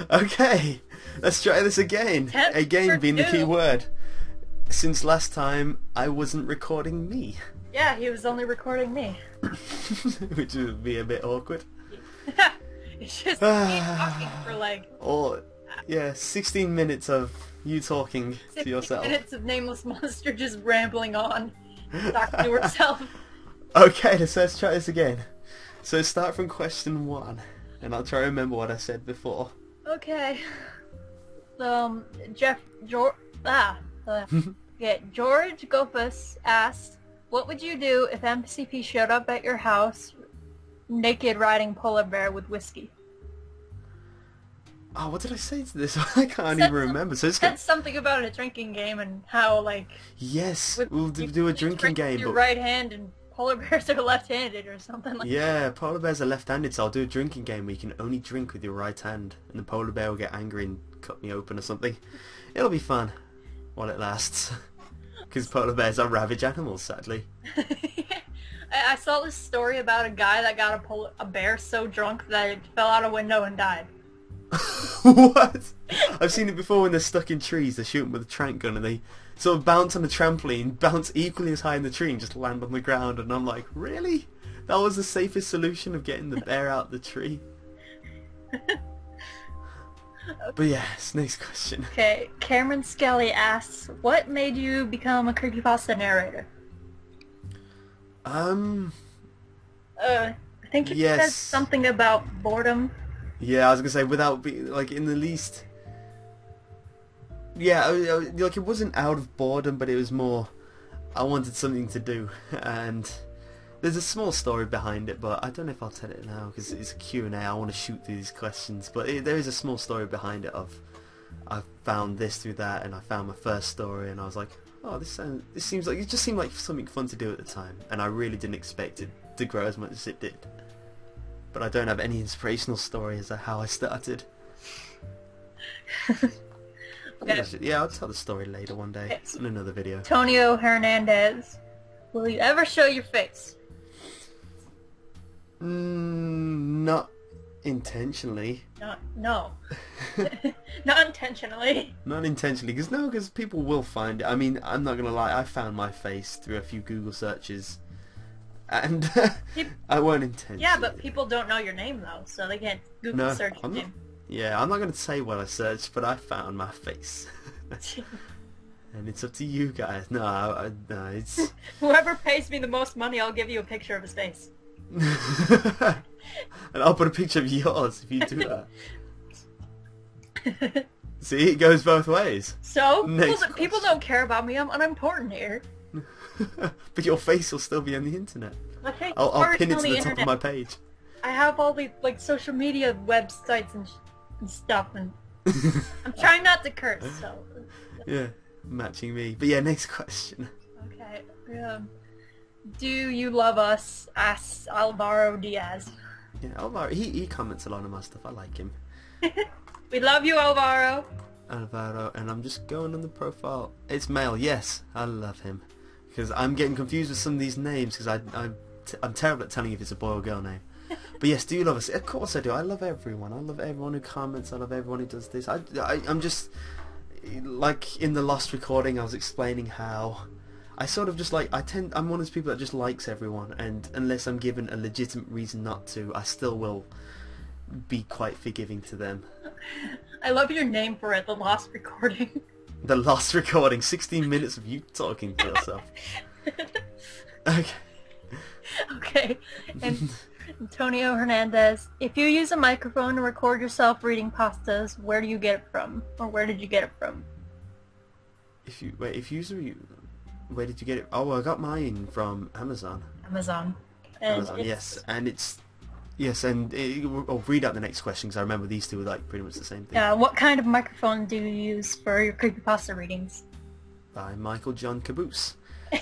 Okay, let's try this again. Again being the key word. Since last time, I wasn't recording me. Yeah, he was only recording me. Which would be a bit awkward. It's just me talking for like... Or, yeah, 16 minutes of you talking to yourself. 16 minutes of Nameless Monster just rambling on. Talking to herself. Okay, let's try this again. So start from question 1. And I'll try to remember what I said before. Okay. George Goffus asked, what would you do if MCP showed up at your house naked riding polar bear with whiskey? Oh, what did I say to this? I can't even remember. So it's said something about a drinking game and how, like... Yes, we'll do a drinking game. With your right hand and polar bears are left-handed or something like that. Yeah, polar bears are left-handed, so I'll do a drinking game where you can only drink with your right hand. And the polar bear will get angry and cut me open or something. It'll be fun while it lasts. Because polar bears are ravage animals, sadly. I saw this story about a guy that got a bear so drunk that it fell out a window and died. What? I've seen it before when they're stuck in trees. They shoot them with a tranq gun and they sort of bounce on the trampoline, bounce equally as high in the tree and just land on the ground. And I'm like, really? That was the safest solution of getting the bear out the tree? But yes, next question. Okay, Cameron Skelly asks, what made you become a creepypasta narrator? I think you said something about boredom. Yeah, I was gonna say without being like in the least. Yeah, like it wasn't out of boredom, but it was more. I wanted something to do, and there's a small story behind it, but I don't know if I'll tell it now because it's a Q&A. I want to shoot through these questions, but there is a small story behind it. I found this through that, and I found my first story, and I was like, oh, this seems like it just seemed like something fun to do at the time, and I really didn't expect it to grow as much as it did. But I don't have any inspirational story as to how I started. Okay. Yeah, I'll tell the story later one day in another video. Antonio Hernandez, will you ever show your face? Not intentionally. No. Not intentionally. Not intentionally, because people will find it. I mean, I'm not gonna lie, I found my face through a few Google searches. And I won't intentionally. Yeah, but people don't know your name though, so they can't Google search your name. Yeah, I'm not going to say what I searched, but I found my face. And it's up to you guys. No, it's... Whoever pays me the most money, I'll give you a picture of his face. And I'll put a picture of yours if you do that. See, it goes both ways. So, people don't care about me, I'm unimportant here. But your face will still be on the internet. Okay, I'll pin it to the top of my page. I have all the social media websites and stuff, and I'm trying not to curse. So yeah, matching me. But yeah, next question. Okay. Do you love us? Asks Alvaro Diaz. Yeah, Alvaro. He comments a lot on my stuff. I like him. We love you, Alvaro. Alvaro, and I'm just going on the profile. It's male. Yes, I love him. Because I'm getting confused with some of these names because I'm terrible at telling if it's a boy or girl name. But yes, do you love us? Of course I do. I love everyone. I love everyone who comments. I love everyone who does this. I'm just like in the last recording I was explaining how I sort of just like I'm one of those people that just likes everyone, and unless I'm given a legitimate reason not to, I still will be quite forgiving to them. I love your name for it, the last recording. The last recording, 16 minutes of you talking to yourself. Okay. Okay, and Antonio Hernandez, if you use a microphone to record yourself reading pastas, where do you get it from? Or where did you get it from? Where did you get it? Oh, well, I got mine from Amazon. Amazon, yes, and it's... Yes, and I'll read out the next question because I remember these two were like pretty much the same thing. Yeah, what kind of microphone do you use for your creepypasta readings? By Michael John Caboose.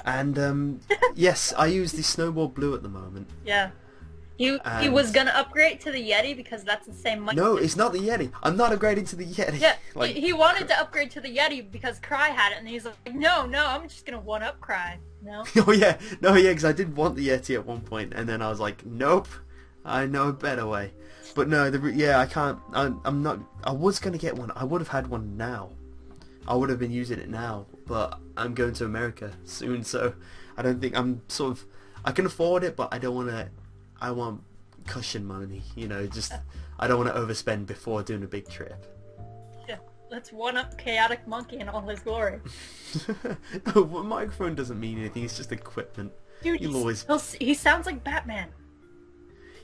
And yes, I use the Snowball Blue at the moment. Yeah. He was gonna upgrade to the Yeti because that's the same microphone. No, it's not the Yeti. I'm not upgrading to the Yeti. Yeah, like, he wanted to upgrade to the Yeti because Cry had it, and he's like, no, I'm just gonna one-up Cry. No? Oh yeah, because I did want the Yeti at one point, and then I was like, nope. I know a better way. But no, yeah, I can't. I'm not. I was gonna get one. I would have had one now. I would have been using it now, but I'm going to America soon, so I don't think I'm sort of. I can afford it, but I don't want to. I want cushion money, you know. Just I don't want to overspend before doing a big trip. Yeah, let's one up Chaotic Monkey in all his glory. No, well, microphone doesn't mean anything. It's just equipment. Dude, he sounds like Batman.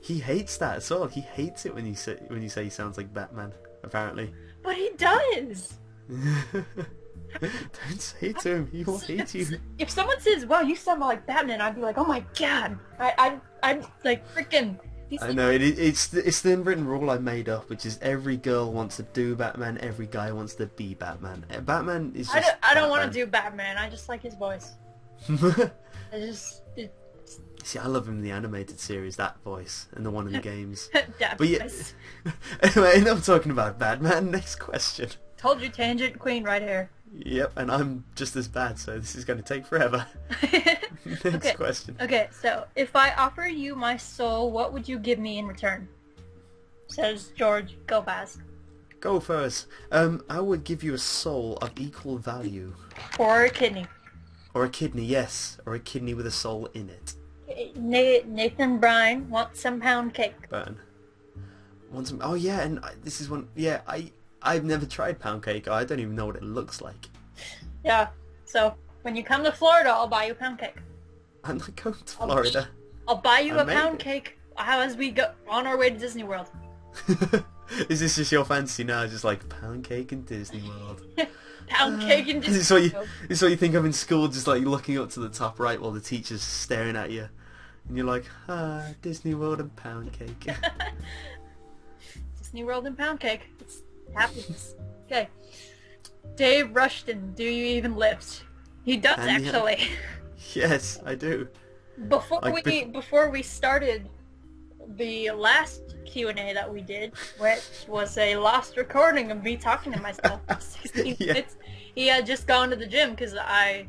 He hates that as well. He hates it when you say he sounds like Batman. Apparently. But he does. Don't say it to him. He will hate you. If someone says, "Wow, you sound like Batman," I'd be like, "Oh my god!" I'm like freaking. I know it's the unwritten rule I made up, which is every girl wants to do Batman, every guy wants to be Batman. Batman is just. I don't want to do Batman. I just like his voice. See, I love him in the animated series, that voice, and the one in the games. That but yeah. voice. Anyway, enough talking about Batman. Next question. Told you, tangent queen right here. Yep, and I'm just as bad, so this is going to take forever. Next question. Okay, so if I offer you my soul, what would you give me in return? Says George. Go Baz. Go first. I would give you a soul of equal value. Or a kidney. Or a kidney, yes. Or a kidney with a soul in it. Nathan Bryan wants some pound cake. Burn. Want some? Oh yeah, and this is one. Yeah, I've never tried pound cake. I don't even know what it looks like. Yeah. So when you come to Florida, I'll buy you a pound cake. I'm not going to Florida. I'll buy you a pound cake as we go on our way to Disney World. Is this just your fancy now? Just like pound cake in Disney World. Pound cake in Disney World. This is what you think of in school, just like looking up to the top right while the teacher's staring at you. And you're like, Disney World and pound cake. Disney World and pound cake. It's happiness. Okay. Dave Rushton, do you even lift? He does, actually. Yes, I do. Before we started the last Q&A that we did, which was a lost recording of me talking to myself for 16 minutes, he had just gone to the gym because I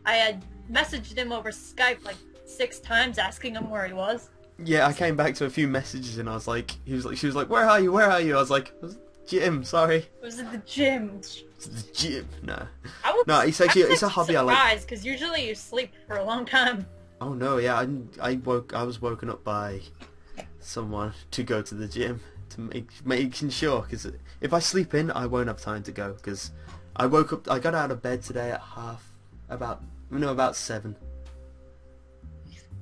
had messaged him over Skype like 6 times asking him where he was. Yeah, I came back to a few messages and I was like, she was like, where are you? I was like, gym, sorry. It was at the gym. It's the gym, no. It's a hobby I like. Because usually you sleep for a long time. Oh no, yeah, I was woken up by someone to go to the gym to making sure, because if I sleep in, I won't have time to go, because I got out of bed today at about 7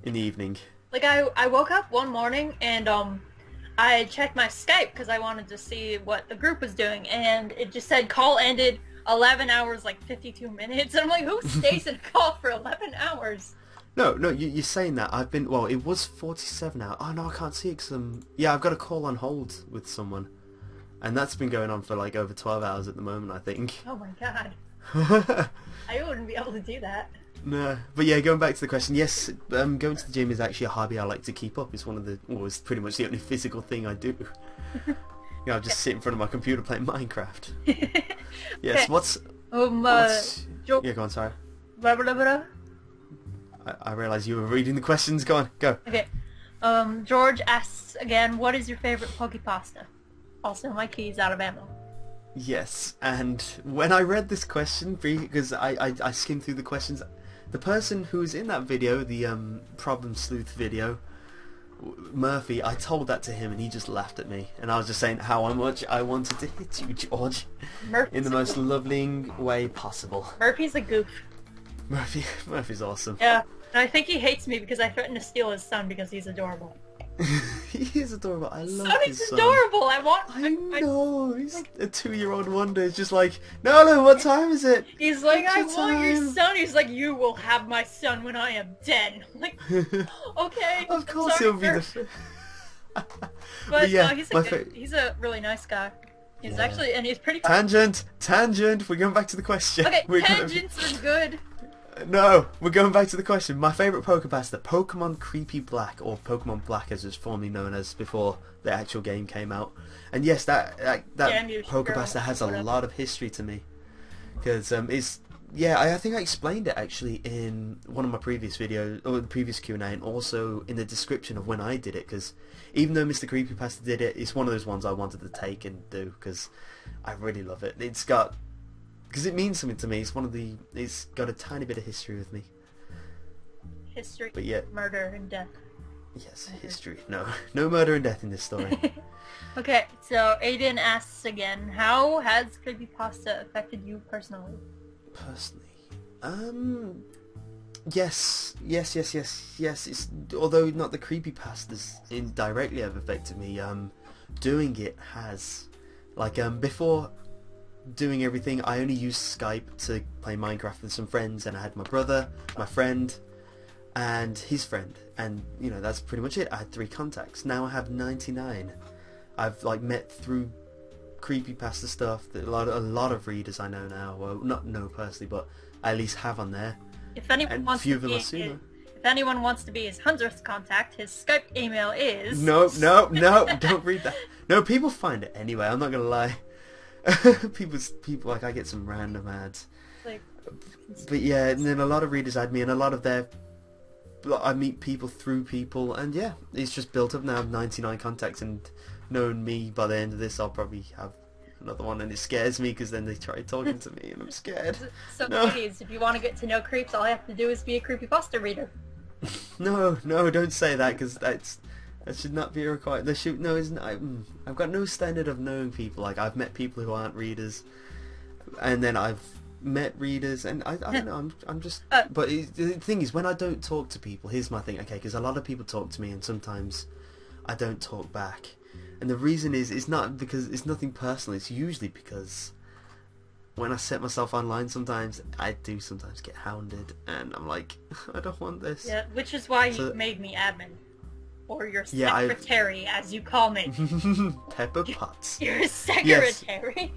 in the evening. Like I woke up one morning and I checked my Skype because I wanted to see what the group was doing, and it just said call ended 11 hours like 52 minutes. And I'm like, who stays in a call for 11 hours? No, you're saying that. It was 47 hours. Oh no, I can't see it because I've got a call on hold with someone, and that's been going on for like over 12 hours at the moment, I think. Oh my god. I wouldn't be able to do that. No, but yeah, going back to the question, yes, going to the gym is actually a hobby I like to keep up. It's it's pretty much the only physical thing I do. I just sit in front of my computer playing Minecraft. Yes, okay. Yeah, go on, sorry. Blah, blah, blah. I realised you were reading the questions. Go on, go. Okay. George asks again, what is your favourite Poke Pasta? Also, my key's out of ammo. Yes, and when I read this question, because I skimmed through the questions, the person who's in that video, the Problem Sleuth video, Murphy, I told that to him and he just laughed at me. And I was just saying how much I wanted to hit you, George. In the most loving way possible. Murphy's a goof. Murphy's awesome. Yeah, and I think he hates me because I threatened to steal his son because he's adorable. He is adorable. I love his son. Sonny's adorable. I know. He's like a 2-year-old wonder. It's just like, no, what time is it? He's like, I want your son. He's like, you will have my son when I am dead. I'm like, okay. Of course he'll be the. But yeah, he's a really nice guy. He's actually, and he's pretty. Tangent. We're going back to the question. Okay, tangents are good. No, we're going back to the question. My favourite Pokepasta, Pokemon Creepy Black, or Pokemon Black as it's formerly known as before the actual game came out. And yes, that Pokepasta has a lot of history to me. Because it's yeah, I think I explained it actually in one of my previous videos, or the previous Q&A, and also in the description of when I did it, because even though Mr. Creepypasta did it, it's one of those ones I wanted to take and do, because I really love it. It's got, because it means something to me, it's got a tiny bit of history with me. History, but yeah, murder and death. Yes, history. No murder and death in this story. Okay, so Aiden asks again, how has creepypasta affected you personally? Yes. It's, although not the creepypastas indirectly have affected me. Doing it has. Like before doing everything, I only used Skype to play Minecraft with some friends, and I had my brother, my friend, and his friend, and you know, that's pretty much it. I had 3 contacts. Now I have 99. I've like met through creepypasta stuff that a lot of readers I know now, well, not know personally, but I at least have on there. If anyone wants to be if anyone wants to be his 100th contact, his Skype email is... No, don't read that. No, people find it anyway, I'm not gonna lie. people like, I get some random ads. Like, but yeah, and then a lot of readers add me, and a lot of I meet people through people, and yeah, it's just built up now. I have 99 contacts, and knowing me, by the end of this I'll probably have another one, and it scares me because then they try talking to me and I'm scared. So please, if you want to get to know creeps, all I have to do is be a creepypasta reader. No, don't say that, because that should not be required. I've got no standard of knowing people. Like, I've met people who aren't readers, and then I've met readers, and I don't know, I'm just but the thing is, when I don't talk to people, here's my thing, okay, because a lot of people talk to me and sometimes I don't talk back, and the reason is, it's not because it's nothing personal, it's usually because when I set myself online, sometimes I do sometimes get hounded, and I'm like, I don't want this. Yeah, which is why you made me admin, or your secretary, as you call me. Pepper Potts. Your secretary.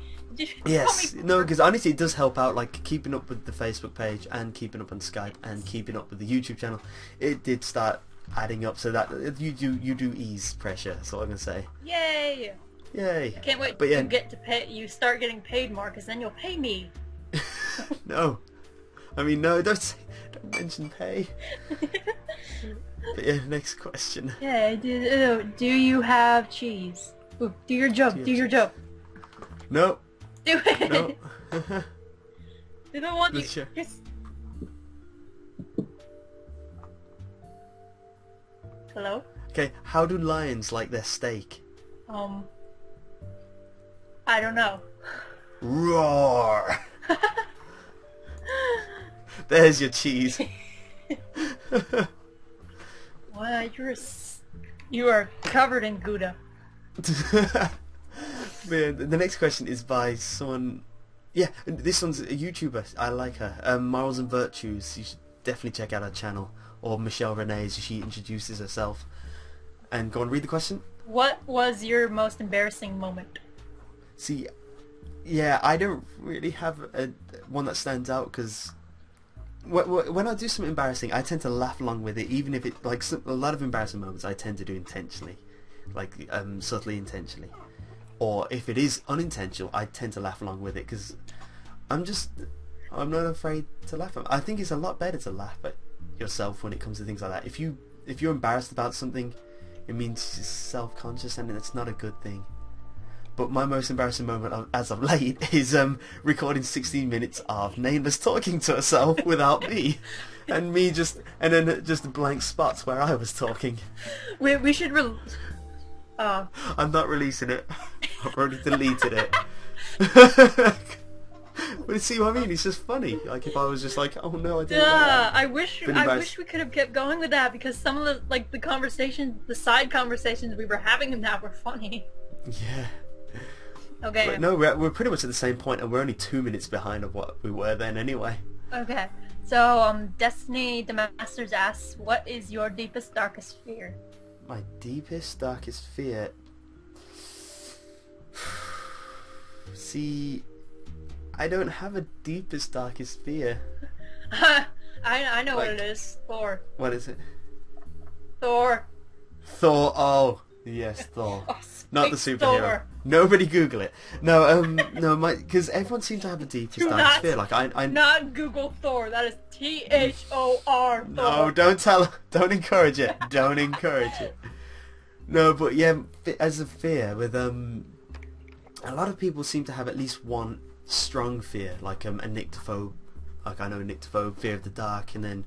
Yes, no, because honestly it does help out, like keeping up with the Facebook page and keeping up on Skype and keeping up with the YouTube channel. It did start adding up, so that you do ease pressure. That's all I'm gonna say. Yay! I can't wait to get to pay. You start getting paid more, because then you'll pay me. No, I mean, no, don't mention pay. But yeah, next question. Yeah, do you have cheese? Ooh, do your joke. Do your joke. No. Do it. No. They don't want you. Just... Hello? Okay, how do lions like their steak? I don't know. Roar! There's your cheese. Wow, you are covered in Gouda. Man, the next question is by someone... Yeah, this one's a YouTuber. I like her. Morals and Virtues. You should definitely check out her channel. Or Michelle Renee, as she introduces herself. And go and read the question. What was your most embarrassing moment? See, yeah, I don't really have one that stands out, because when I do something embarrassing, I tend to laugh along with it, even if it, like, a lot of embarrassing moments I tend to do intentionally. Like, subtly intentionally. Or if it is unintentional, I tend to laugh along with it, because I'm not afraid to laugh. I think it's a lot better to laugh at yourself when it comes to things like that. If you're embarrassed about something, it means you're self-conscious, and it's not a good thing. But my most embarrassing moment as of late is recording 16 minutes of Nameless talking to herself without me, and then just blank spots where I was talking. We should I'm not releasing it. I've already deleted it. But see what I mean? It's just funny. Like, if I was just like, oh no, I didn't. Yeah, I wish we could have kept going with that, because some of the side conversations we were having in that were funny. Yeah. Okay. But no, we're pretty much at the same point, and we're only 2 minutes behind of what we were then anyway. Okay. So, Destiny the Masters asks, what is your deepest, darkest fear? My deepest, darkest fear... See, I don't have a deepest, darkest fear. I know what it is. Thor. What is it? Thor. Thor, oh. Yes, Thor. Oh, not the superhero. Thor. Nobody Google it. No, no, because everyone seems to have a deepest darkest fear. Like I not Google Thor. That is Thor. No, don't encourage it. Don't encourage it. No, but yeah, as a fear with a lot of people seem to have at least one strong fear, like a nyctophobe. Like I know a nyctophobe, fear of the dark, and then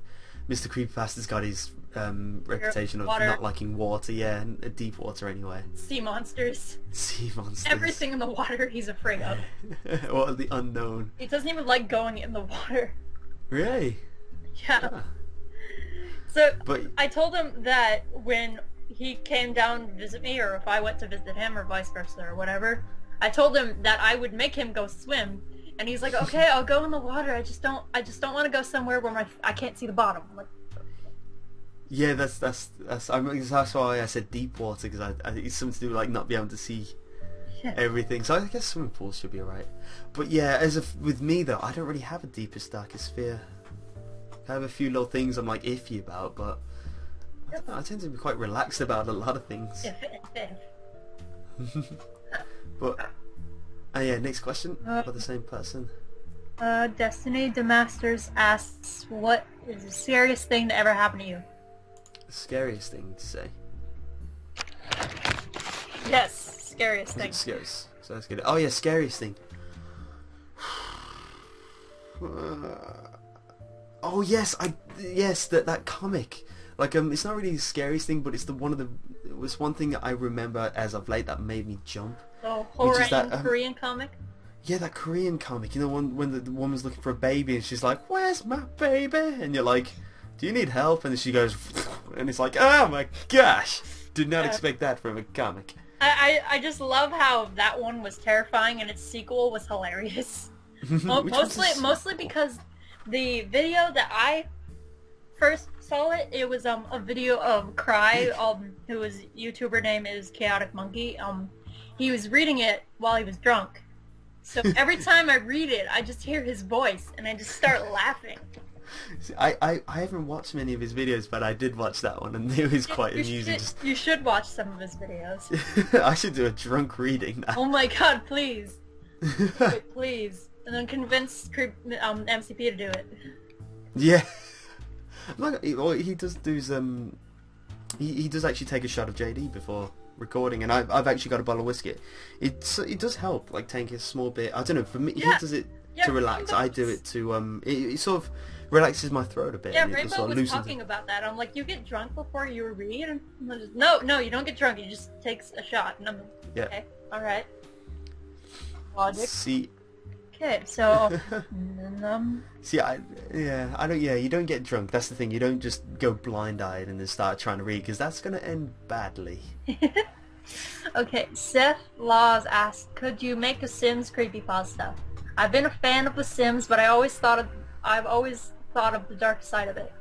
Mr. Creepypasta's got his reputation of not liking water, yeah, and deep water anyway. Sea monsters. Sea monsters. Everything in the water he's afraid of. What are the unknown? He doesn't even like going in the water. Really? Yeah. Ah. So, I told him that when he came down to visit me, or if I went to visit him, or vice versa, or whatever, I told him that I would make him go swim. And he's like, okay, I'll go in the water. I just don't want to go somewhere where I can't see the bottom. I'm like, yeah, that's why I said deep water, because I think it's something to do with like not being able to see everything. So I guess swimming pools should be alright. But yeah, with me though, I don't really have a deepest darkest fear. I have a few little things I'm like iffy about, but I don't know, I tend to be quite relaxed about a lot of things. But yeah, next question for the same person. Destiny the Masters asks, what is the scariest thing to ever happen to you? The scariest thing to say? Yes, scariest thing. Scariest. So that's good. Oh yeah, scariest thing. Oh yes, that comic. Like it's not really the scariest thing, but it's it was one thing that I remember as of late that made me jump. Oh, horror Korean comic? Yeah, that Korean comic. You know, when the woman's looking for a baby and she's like, "Where's my baby?" And you're like, "Do you need help?" And then she goes, and it's like, "Oh my gosh!" Did not expect that from a comic. I just love how that one was terrifying and its sequel was hilarious. Mostly because the video that I first saw it was a video of Cry, whose YouTuber name is Chaotic Monkey. He was reading it while he was drunk. So every time I read it, I just hear his voice and I just start laughing. See, I haven't watched many of his videos, but I did watch that one and it was quite amusing. You should watch some of his videos. I should do a drunk reading now. Oh my god, please. Wait, please. And then convince MCP to do it. Yeah. He does he does actually take a shot of JD before recording, and I've actually got a bottle of whiskey. It does help, like taking a small bit. I don't know, for me, he does it to relax. I do it to it sort of relaxes my throat a bit. Yeah, and Rainbow sort of was talking about that. I'm like, you get drunk before you read? And I'm just, no, you don't get drunk. You just take a shot. And I'm like, okay, all right. Logic. See. Okay, so see, you don't get drunk. That's the thing. You don't just go blind-eyed and then start trying to read, because that's gonna end badly. Okay, Seth Laws asked, could you make a Sims creepypasta? I've been a fan of The Sims, but I've always thought of the dark side of it.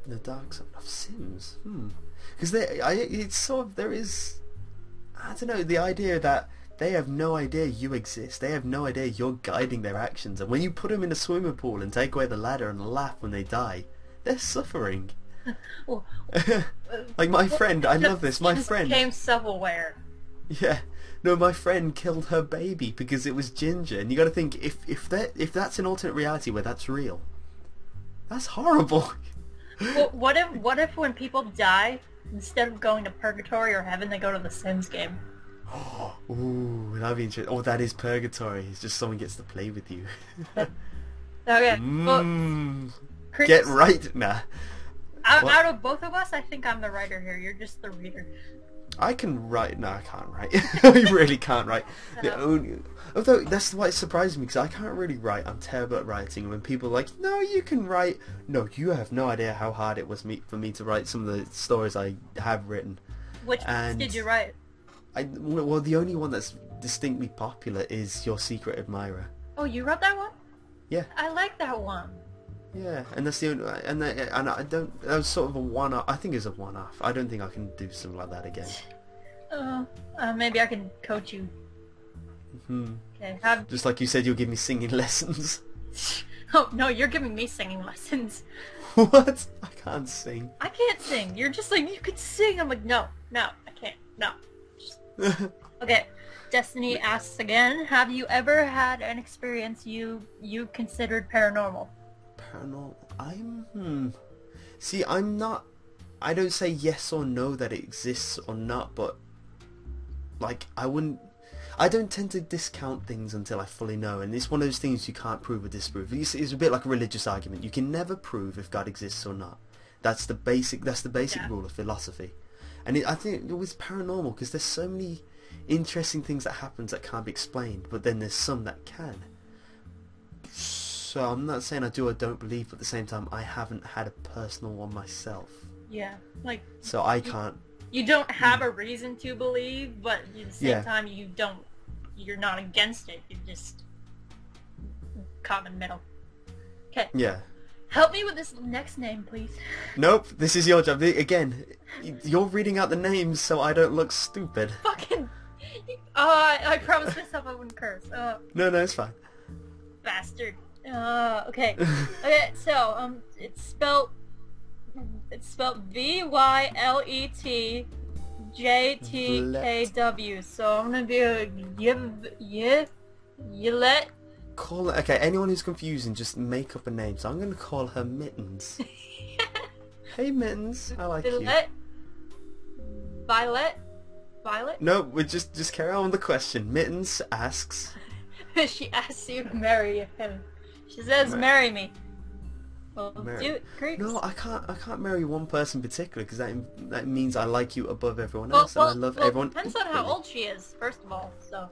The dark side of Sims? Because it's sort of, there is, I don't know, the idea that they have no idea you exist. They have no idea you're guiding their actions. And when you put them in a swimming pool and take away the ladder and laugh when they die, they're suffering. Well, like my friend, I love this. My friend became self-aware. Yeah, no, my friend killed her baby because it was ginger. And you got to think, if that's an alternate reality where that's real, that's horrible. Well, what if when people die, instead of going to purgatory or heaven, they go to the Sims game? Ooh, that'd be interesting. Oh, that is purgatory. It's just someone gets to play with you. Okay. Get right now. Out of both of us, I think I'm the writer here. You're just the reader. I can write. No, I can't write. I really can't write. Although that's why it surprises me, because I can't really write. I'm terrible at writing. When people are like, no, you can write. No, you have no idea how hard it was for me to write some of the stories I have written. Which ones did you write? Well, the only one that's distinctly popular is Your Secret Admirer. Oh, you wrote that one? Yeah. I like that one. Yeah, and that's the only, and I don't. That was sort of a one-off. I think it's a one-off. I don't think I can do something like that again. Maybe I can coach you. Okay. Just like you said, you'll give me singing lessons. Oh no, you're giving me singing lessons. What? I can't sing. I can't sing. You're just like, you could sing. I'm like, no, I can't. No. Okay. Destiny asks again, have you ever had an experience you considered paranormal? Paranormal? See, I'm not... I don't say yes or no that it exists or not, but... Like, I don't tend to discount things until I fully know, and it's one of those things you can't prove or disprove. It's a bit like a religious argument. You can never prove if God exists or not. That's the basic rule of philosophy. And I think it was paranormal because there's so many interesting things that happen that can't be explained, but then there's some that can. So I'm not saying I do or don't believe, but at the same time I haven't had a personal one myself. Yeah, like... So I can't... You don't have a reason to believe, but at the same time you're not against it, you're just caught in the middle. Okay. Yeah. Help me with this next name, please. Nope, this is your job. Again, you're reading out the names so I don't look stupid. Fucking... I promised myself I wouldn't curse. No, it's fine. Bastard. Okay. Okay, so, it's spelled VYLETJTKW. So I'm gonna be like, Yilette. Call it. Okay, anyone who's confusing, just make up a name. So I'm gonna call her Mittens. Hey Mittens, I like you. Violet. No, we just carry on with the question. Mittens asks. She asks you to marry him. She says, "Marry me." Well, do it, Creeps. No, I can't marry one person in particular because that means I like you above everyone else, and I love everyone. Depends on how old she is, first of all. So.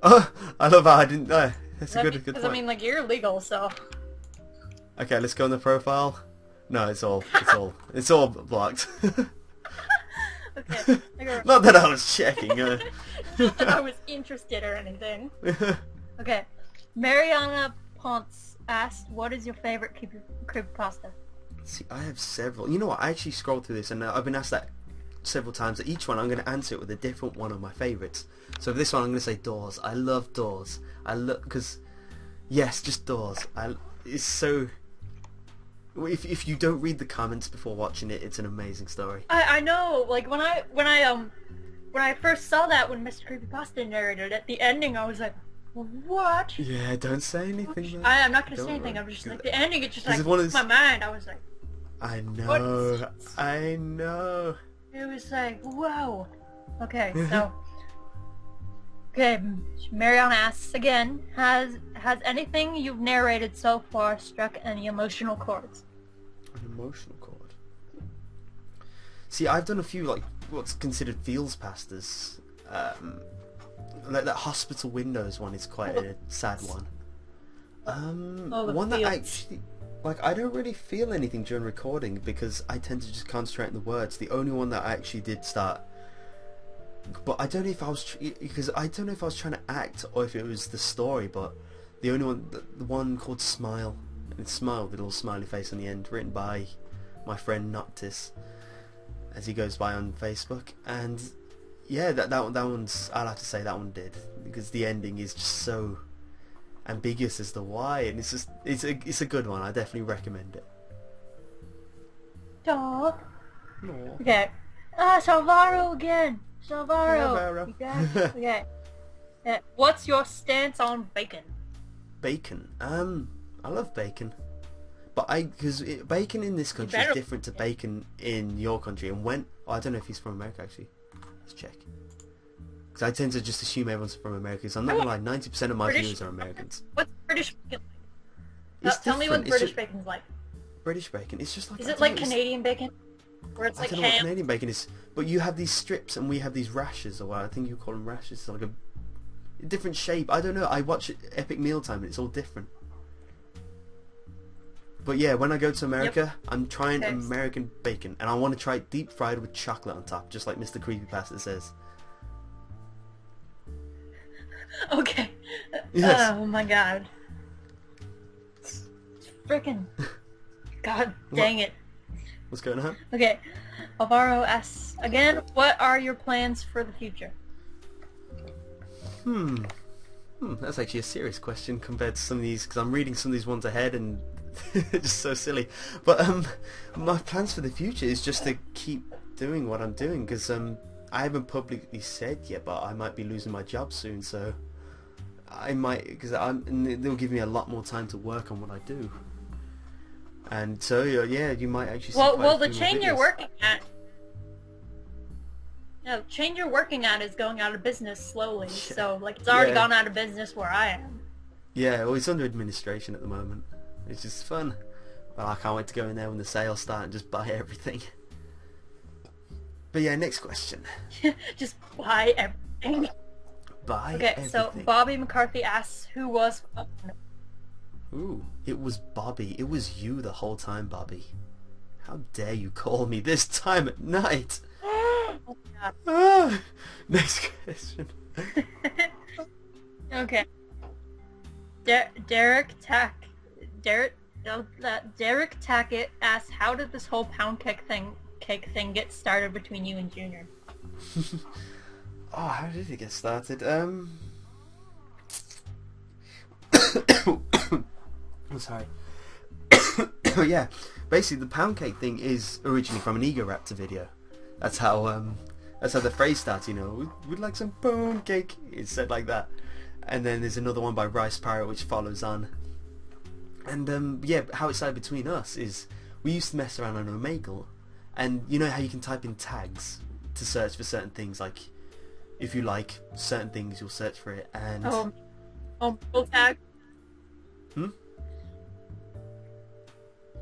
Oh, I love how I didn't know. That's a good point. Because I mean, like, you're legal, so. Okay, let's go on the profile. No, it's all blocked. Okay. Not that I was checking. Not that I was interested or anything. Okay. Mariana Ponce asked, what is your favorite creepypasta? See, I have several. You know what? I actually scrolled through this and I've been asked that several times. Each one I'm going to answer it with a different one of my favourites. So for this one I'm going to say Doors. I love Doors. Because, yes, just Doors. It's so... If you don't read the comments before watching it, it's an amazing story. I know, like when I first saw that when Mr. Creepypasta narrated it, the ending, I was like, what? Yeah, don't say anything. I'm not gonna say anything. I'm just like the ending. It just like blew my mind. I was like, I know. I know. It was like, whoa. Okay, so. Okay, Mariana asks again, has anything you've narrated so far struck any emotional chords? An emotional chord? See, I've done a few, like, what's considered feels pastas. Like that hospital windows one is quite a sad one. One that actually... Like, I don't really feel anything during recording because I tend to just concentrate on the words. The only one that I actually did start... But I don't know if I was trying to act or if it was the story. But the only one, the one called Smile, and it's Smile with a little smiley face on the end, written by my friend Noctis, as he goes by on Facebook. And yeah, that one's, I'll have to say that one did, because the ending is just so ambiguous as to why, and it's a good one. I definitely recommend it. Aww. Okay. Salvaro again. Salvaro. Okay. What's your stance on bacon? Bacon. I love bacon, but because bacon in this country is different to bacon in your country. And I don't know if he's from America actually. Let's check. Because I tend to just assume everyone's from America. So I'm not gonna lie, 90% of my viewers are Americans. What's British bacon like? Tell me what British bacon's like. British bacon. It's just like. Is it like Canadian bacon? Where it's like ham? I don't know what Canadian bacon is, but you have these strips and we have these rashes, or I think you call them rashes. It's like a different shape. I don't know. I watch Epic Mealtime and it's all different. But yeah, when I go to America, I'm trying American bacon, and I want to try it deep fried with chocolate on top, just like Mr. Creepypasta says. Okay. Yes. Oh my god. Frickin'. God dang it. What's going on? Okay. Alvaro asks again, what are your plans for the future? That's actually a serious question compared to some of these, because I'm reading some of these ones ahead and it's just so silly. But my plans for the future is just to keep doing what I'm doing, because I I haven't publicly said yet, but I might be losing my job soon, so I might, because they'll give me a lot more time to work on what I do. And so yeah, you might actually see well, the chain you're working at. No, chain you're working at is going out of business slowly. Yeah. So like it's already gone out of business where I am. Yeah, well, it's under administration at the moment. It's just fun. Well, I can't wait to go in there when the sales start and just buy everything. But yeah, next question. Just buy everything. Buy everything. So Bobby McCarthy asks, who was... Ooh, it was Bobby. It was you the whole time, Bobby. How dare you call me this time at night? Next question. Okay. Derek Tackett asks, how did this whole pound cake thing get started between you and Junior? Oh, how did it get started? I'm sorry. Yeah, basically the pound cake thing is originally from an Ego Raptor video. That's how the phrase starts. You know, we'd like some pound cake. It's said like that. And then there's another one by Rice Pirate which follows on. And yeah, how it started between us is we used to mess around on Omegle, and you know how you can type in tags to search for certain things. Like if you like certain things, you'll search for it. And Omegle tag.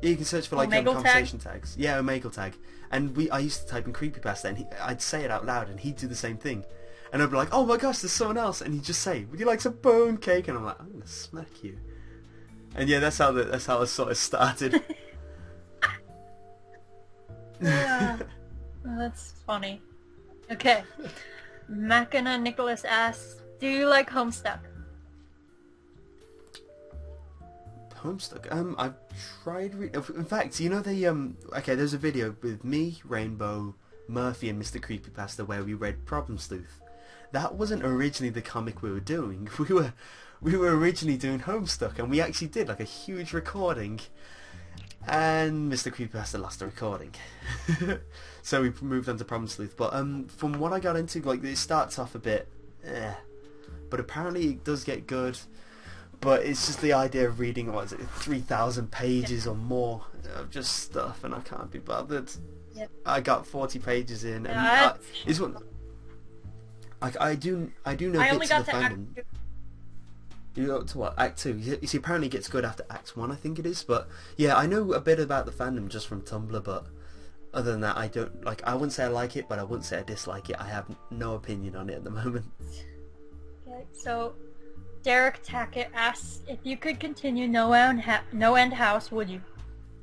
Yeah, you can search for like conversation tags. Yeah, Omegle tag. And I used to type in creepypasta, and I'd say it out loud, and he'd do the same thing. And I'd be like, oh my gosh, there's someone else, and he'd just say, would you like some bone cake? And I'm like, I'm gonna smack you. And yeah, that's how it sort of started. That's funny. Okay. Machina Nicholas asks, do you like Homestuck? Homestuck? I've tried in fact, you know okay, there's a video with me, Rainbow, Murphy and Mr. Creepypasta where we read Problem Sleuth. That wasn't originally the comic we were doing. We were originally doing Homestuck, and we actually did like a huge recording, and Mr. Creepypasta lost the recording. So we moved on to Problem Sleuth. But from what I got into, like, it starts off a bit but apparently it does get good. But it's just the idea of reading, what is it, 3,000 pages or more of just stuff, and I can't be bothered. Yep. I got 40 pages in, and it's what I do know I bits only got of the to fandom. You got to what? Act 2. You see, apparently it gets good after Act 1, I think it is. But yeah, I know a bit about the fandom just from Tumblr, but other than that, I don't like. I wouldn't say I like it, but I wouldn't say I dislike it. I have no opinion on it at the moment. Okay, so Derek Tackett asks, if you could continue No End House, would you?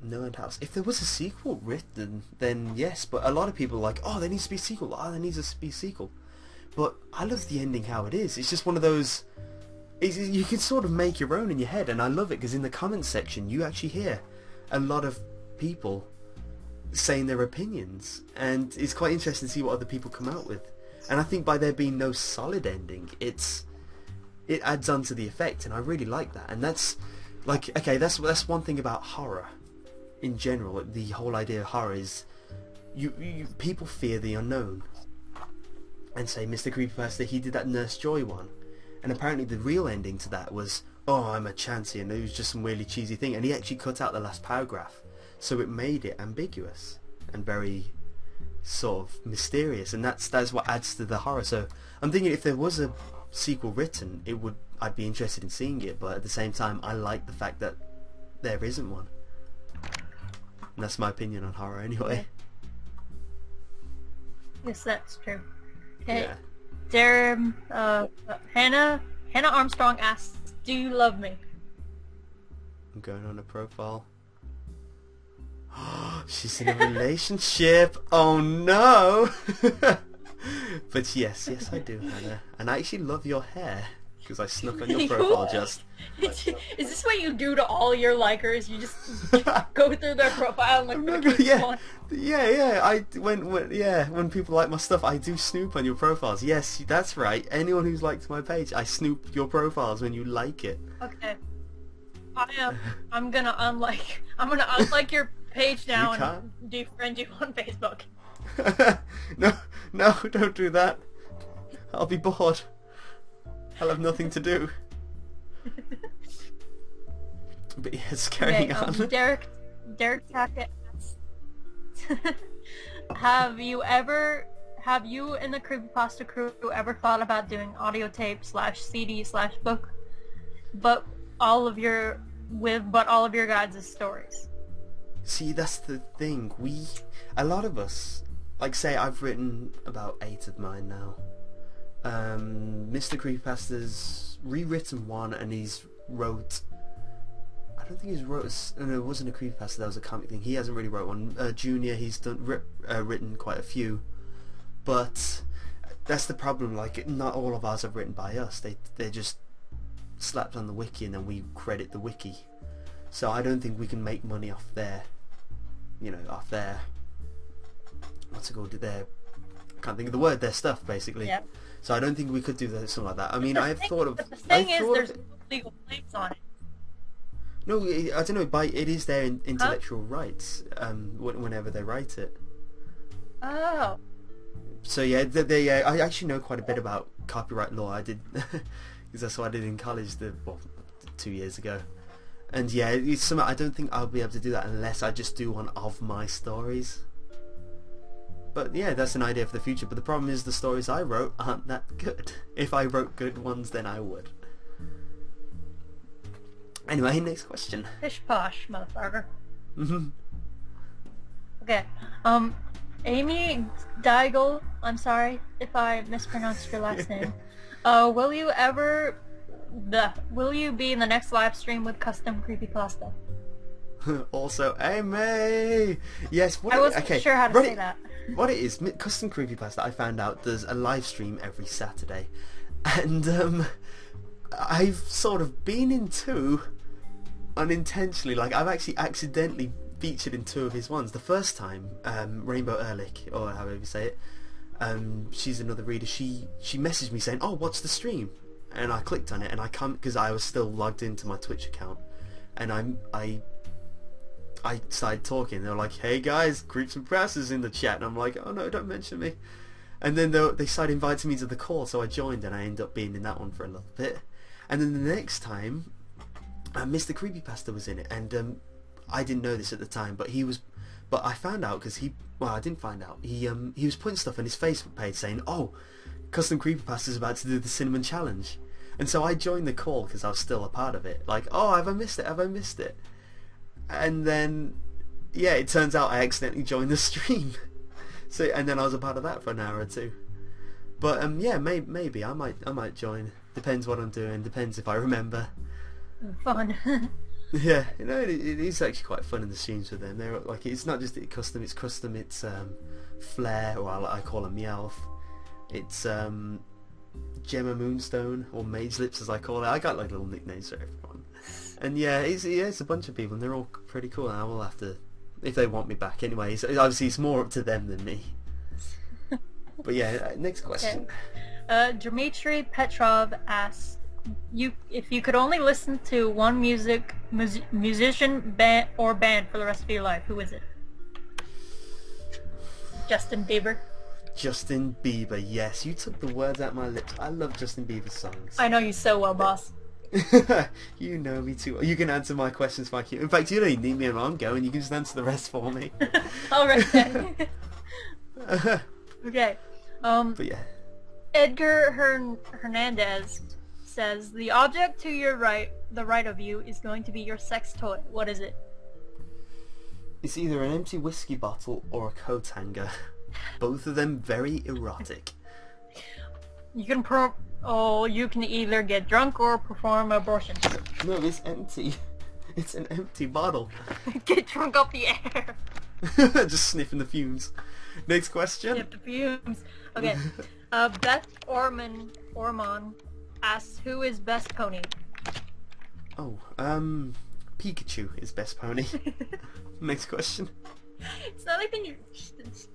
No End House. If there was a sequel written, then yes. But a lot of people are like, oh, there needs to be a sequel. Oh, there needs to be a sequel. But I love the ending how it is. It's just one of those... you can sort of make your own in your head, and I love it because in the comments section you actually hear a lot of people saying their opinions, and it's quite interesting to see what other people come out with. And I think by there being no solid ending, it adds on to the effect, and I really like that. And that's like, okay, that's one thing about horror in general. The whole idea of horror is people fear the unknown, and say Mr. Creepypasta, he did that Nurse Joy one. And apparently the real ending to that was, oh, I'm a chancy, and it was just some really cheesy thing. And he actually cut out the last paragraph, so it made it ambiguous and very sort of mysterious. And that's what adds to the horror. So I'm thinking if there was a sequel written, I'd be interested in seeing it. But at the same time, I like the fact that there isn't one. And that's my opinion on horror, anyway. Yes, that's true. Okay. Yeah. Hannah Armstrong asks, do you love me? I'm going on a profile. She's in a relationship. Oh no. But yes I do, Hannah. And I actually love your hair, because I snuck on your profile just. Is this what you do to all your likers? You just go through their profile and look for the when people like my stuff, I do snoop on your profiles. Yes, that's right. Anyone who's liked my page, I snoop your profiles when you like it. Okay. I'm gonna unlike your page now and defriend you on Facebook. No, no, don't do that. I'll be bored. I'll have nothing to do. But yes, carrying on. Derek Tackett asks, have you and the Creepypasta crew ever thought about doing audio tape /CD/book, but all of your guides' stories? See, that's the thing. A lot of us, like say I've written about 8 of mine now. Mr. Creepypasta's rewritten one, and he's wrote... I don't think he's wrote... No, it wasn't a Creepypasta, that was a comic thing. He hasn't really wrote one. Junior, he's written quite a few. But that's the problem, like, not all of ours are written by us. They're just slapped on the wiki and then we credit the wiki. So I don't think we can make money off their... off their... What's it called? Their... I can't think of the word, their stuff, basically. Yep. So I don't think we could do something like that. I mean, I've thought of... But the thing is, there's legal claims on it. No, I don't know, it is their intellectual rights, whenever they write it. Oh. So yeah, I actually know quite a bit about copyright law. I did, because that's what I did in college 2 years ago. And yeah, it's something I don't think I'll be able to do that unless I just do one of my stories. But yeah, that's an idea for the future. But the problem is the stories I wrote aren't that good. If I wrote good ones, then I would. Anyway, next question. Pish posh, motherfucker. Okay. Amy Deigel, I'm sorry if I mispronounced your last name. Will you be in the next live stream with custom creepypasta? Also, Amy! Yes, I wasn't sure how to say that. What it is, custom creepypasta, I found out there's a live stream every Saturday. And, I've sort of been in 2 unintentionally. Like, I've actually accidentally featured in 2 of his ones. The first time, Rainbow Ehrlich, or however you say it, she's another reader, she messaged me saying, oh, what's the stream? And I clicked on it, and I can't, because I was still logged into my Twitch account, and I started talking. They were like, hey guys, Creeps and Prasses in the chat, and I'm like, oh no, don't mention me. And then they started inviting me to the call, so I joined, and I ended up being in that one for a little bit. And then the next time, Mr. Creepypasta was in it, and I didn't know this at the time, but I found out because I didn't find out. He was putting stuff on his Facebook page saying, oh, Custom Creepypasta's about to do the Cinnamon Challenge. And so I joined the call because I was still a part of it. Like, oh, have I missed it? And then, yeah, it turns out I accidentally joined the stream. So, and then I was a part of that for an hour or 2. But yeah, maybe I might join. Depends what I'm doing. Depends if I remember. Fun. Yeah, it is actually quite fun in the streams with them. They're like, it's not just custom. It's Flair, or I call him Meowth. It's Gemma Moonstone, or Mage Lips as I call it. I got like little nicknames for everyone. And yeah, it's a bunch of people, and they're all pretty cool. And I will have to, if they want me back anyway. So obviously it's more up to them than me. But yeah, next question. Okay. Dmitry Petrov asks, if you could only listen to one musician, band for the rest of your life, who is it? Justin Bieber. Justin Bieber, yes. You took the words out of my lips. I love Justin Bieber's songs. I know you so well, boss. You know me too well. You can answer my questions, Mikey. In fact, you don't even need me around going. You can just answer the rest for me. Alright then. Okay. But yeah. Edgar Hernandez says, the object to your right, the right of you, is going to be your sex toy. What is it? It's either an empty whiskey bottle or a coat hanger. Both of them very erotic. You can either get drunk or perform abortion. No, it's empty. It's an empty bottle. Get drunk off the air. Just sniffing the fumes. Next question. Sniff the fumes. Okay. Beth Orman asks, who is best pony? Oh, Pikachu is best pony. Next question. It's not even your...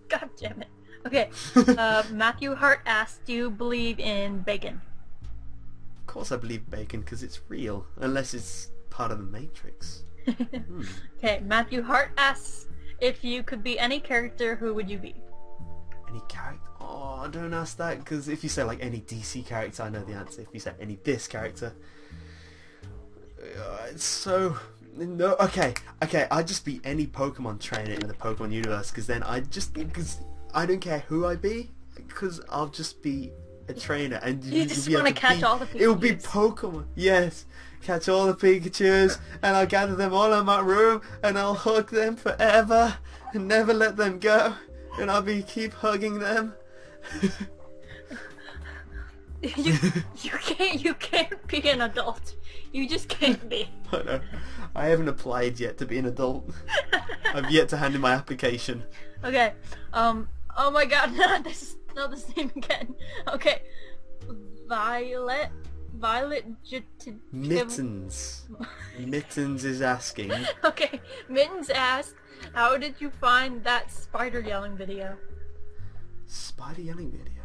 God damn it. Okay. Matthew Hart asks, do you believe in bacon? Of course I believe bacon, because it's real. Unless it's part of the Matrix. Okay, Matthew Hart asks, if you could be any character, who would you be? Any character? Oh, don't ask that, because if you say like any DC character, I know the answer. If you say any this character, it's so... No, okay, I'd just be any Pokemon trainer in the Pokemon universe, because then because I don't care who I be, because I'll just be a trainer, and you just want to catch all the Pikachus. It will be Pokemon, yes, catch all the Pikachus, and I'll gather them all in my room, and I'll hug them forever, and never let them go, and I'll keep hugging them. You can't be an adult. You just can't be. I know. I haven't applied yet to be an adult. I've yet to hand in my application. Okay. Oh my god, not this name again. Okay. Violet Mittens. Mittens is asking. Okay. Mittens asked, how did you find that spider yelling video? Spider yelling video?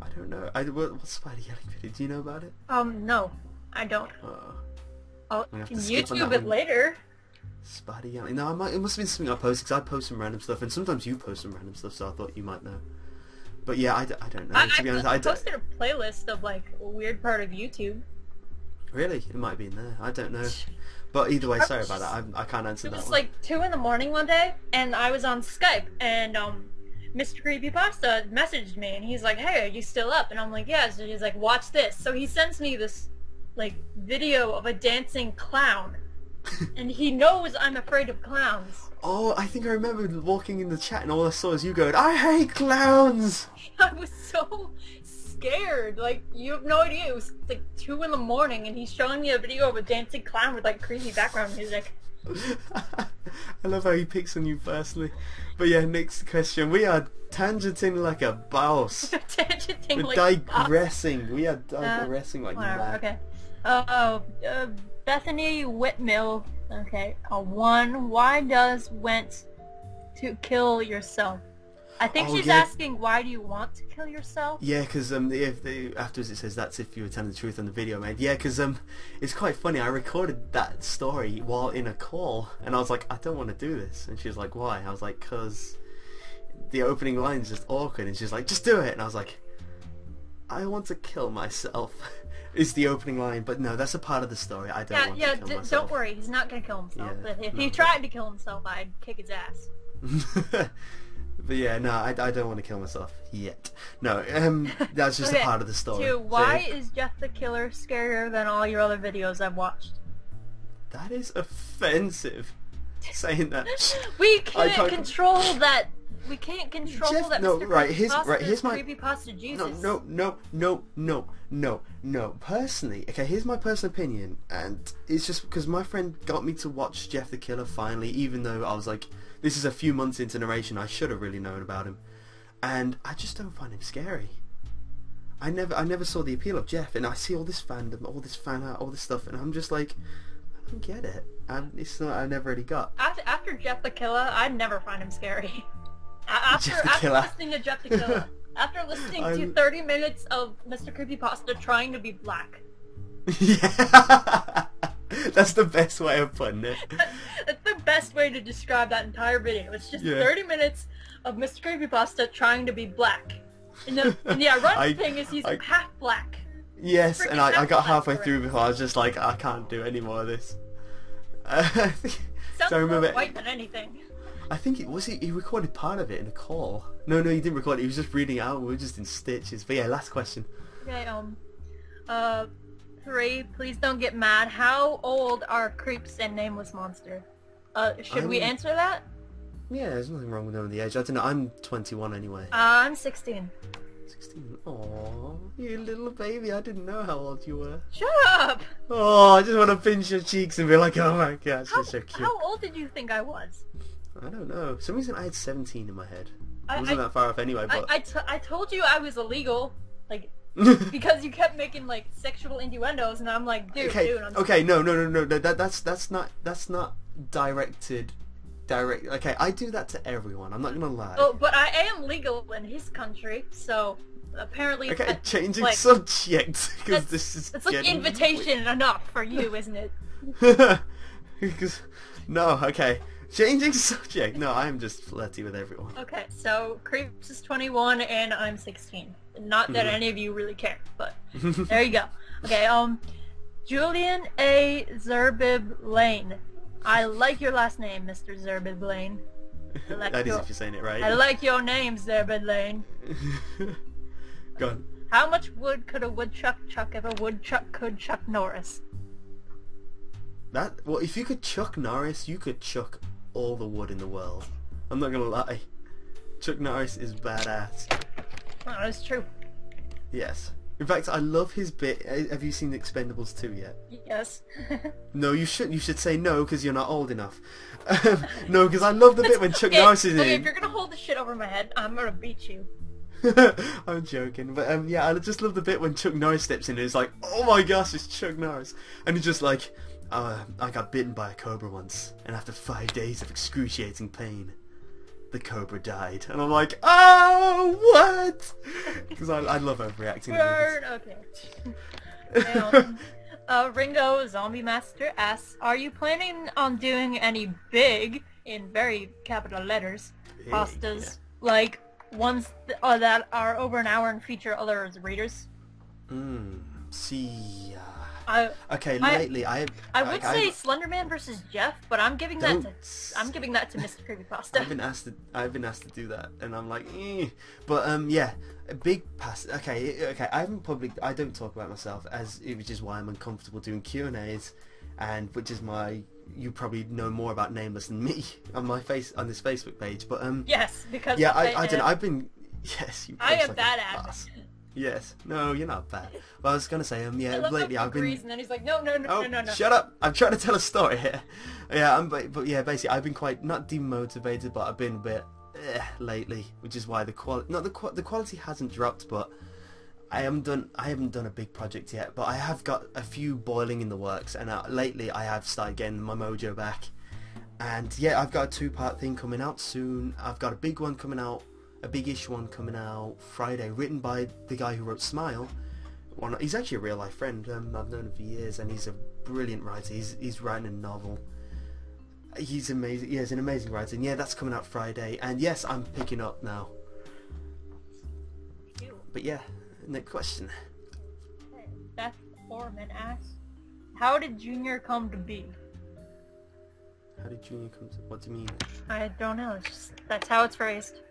I don't know. What spider yelling video? Do you know about it? No, I don't. I'll YouTube it later. Spider yelling. No, it must have been something I posted, because I post some random stuff, and sometimes you post some random stuff, so I thought you might know. But yeah, I don't know. To be honest, I posted a playlist of like a weird part of YouTube. Really? It might be in there. I don't know. But either way, sorry about that. I can't answer that one. It was like 2 in the morning one day, and I was on Skype, and Mr. Creepypasta messaged me, and he's like, hey, are you still up? And I'm like, yes. And he's like, watch this. So he sends me this like video of a dancing clown, and he knows I'm afraid of clowns. Oh, I think I remember walking in the chat, and all I saw was you going, I hate clowns! I was so scared. Like, you have no idea. It was like 2 in the morning, and he's showing me a video of a dancing clown with like creepy background music. I love how he picks on you personally. But yeah, next question. We are tangenting like a boss. Tangenting We're like digressing. a boss. We are digressing like mad. Okay. Bethany Whitmill. Okay. 1. Why does went to kill yourself? I think she's asking, why do you want to kill yourself? Yeah, because afterwards it says that's if you were telling the truth on the video, mate. Yeah, because it's quite funny. I recorded that story while in a call, and I was like, I don't want to do this. And she was like, why? I was like, because the opening line is just awkward. And she's like, just do it. And I was like, I want to kill myself. Is the opening line, but no, that's a part of the story. I don't want to kill myself. Don't worry, he's not gonna kill himself. Yeah, if he tried to kill himself, I'd kick his ass. But yeah, no, I don't want to kill myself yet. No, that's just a part of the story. 2. Why is Jeff the Killer scarier than all your other videos I've watched? That is offensive. Saying that. We can't control that. We can't control Jeff, that. No, Mr. Here's my Creepypasta Jesus. No. Personally, okay, here's my personal opinion, and it's just because my friend got me to watch Jeff the Killer finally, even though I was like, this is a few months into narration, I should have really known about him, and I just don't find him scary. I never saw the appeal of Jeff, and I see all this fandom, all this fan art, all this stuff, and I'm just like, I don't get it, and it's not I never really got. After Jeff the Killer, I'd never find him scary. After listening to Jeff the Killer, after listening to 30 minutes of Mr. Creepypasta trying to be black. Yeah, that's the best way of putting it. That's the best way to describe that entire video. It's just 30 minutes of Mr. Creepypasta trying to be black. And the ironic thing is he's half black. Yes, and I got halfway through before I was just like, I can't do any more of this. Sounds more white than anything. I think he recorded part of it in a call. No, he didn't record it. He was just reading it out. We were just in stitches. But yeah, last question. Okay. 3. Please don't get mad. How old are Creeps and Nameless Monster? Should we answer that? Yeah, there's nothing wrong with knowing the age. I don't know. I'm 21 anyway. I'm 16. 16. Aww, you little baby. I didn't know how old you were. Shut up! Oh, I just want to pinch your cheeks and be like, oh my gosh, you're so cute. How old did you think I was? I don't know. For some reason I had 17 in my head. I wasn't that far off anyway, but... I told you I was illegal, like, because you kept making, like, sexual innuendos, and I'm like, dude, Okay, no, that's not directed... Okay, I do that to everyone, I'm not gonna lie. Oh, but I am legal in his country, so... Apparently, okay, changing subject, because this is it's like invitation enough for you, isn't it? Because... No, okay. Changing subject. No, I'm just flirty with everyone. Okay, so Creeps is 21 and I'm 16. Not that any of you really care, but there you go. Okay, Julian A. Zerbib Lane. I like your last name, Mr. Zerbib Lane. Like that is if you're saying it right. I like your name, Zerbib Lane. Go on. How much wood could a woodchuck chuck if a woodchuck could Chuck Norris? Well, if you could Chuck Norris, you could chuck all the wood in the world. I'm not gonna lie. Chuck Norris is badass. Oh, that's true. Yes. In fact, I love his bit. Have you seen Expendables 2 yet? Yes. No, you should. You should say no because you're not old enough. No, because I love the bit when Chuck Norris is in. Okay, if you're gonna hold the shit over my head, I'm gonna beat you. I'm joking, but yeah, I just love the bit when Chuck Norris steps in and it's like, oh my gosh, it's Chuck Norris, and he's just like, I got bitten by a cobra once, and after 5 days of excruciating pain, the cobra died. And I'm like, oh, what? Because I love overreacting. Okay. Ringo Zombie Master asks, are you planning on doing any big, in very capital letters, pastas, like ones that are over an hour and feature other readers? Lately I would say Slenderman versus Jeff, but I'm giving that to Mr. Creepypasta. I've been asked to do that, and I'm like, but yeah, a big pasta. Okay. I don't talk about myself, which is why I'm uncomfortable doing Q&As, and which is you probably know more about Nameless than me on this Facebook page, but yes, because yeah, I don't know. I've been I am bad at it. Yes. No, you're not bad. Well, I was gonna say, yeah, lately I've been. And then he's like, no. Shut up! I'm trying to tell a story here. Yeah, but yeah, basically, I've been quite not demotivated, but I've been a bit lately, which is why the quality hasn't dropped, but I haven't done a big project yet, but I have got a few boiling in the works, and lately I have started getting my mojo back, and yeah, I've got a 2-part thing coming out soon. I've got a big one coming out. A big-ish one coming out Friday, written by the guy who wrote Smile. He's actually a real-life friend. I've known him for years, and he's a brilliant writer. He's writing a novel. He's amazing. Yeah, he's an amazing writer. And yeah, that's coming out Friday. And yes, I'm picking up now. But yeah, next question. Beth Foreman asks, how did Junior come to be? How did Junior come to... What do you mean? I don't know. That's how it's phrased.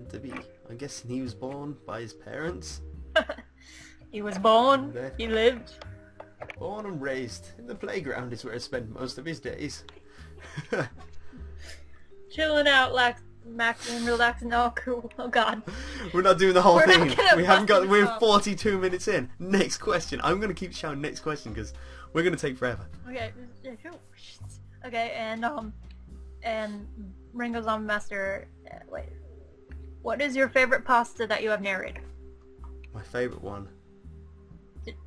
To be. I'm guessing he was born by his parents. He was born. He lived. Born and raised in the playground is where I spend most of his days. Chilling out, maxing, relaxing. Oh, cool. Oh God. We're not doing the whole thing. We're 42 minutes in. Next question. I'm gonna keep shouting next question because we're gonna take forever. Okay. Okay, and Ringo Zombie Master. Wait. What is your favorite pasta that you have narrated? My favorite one.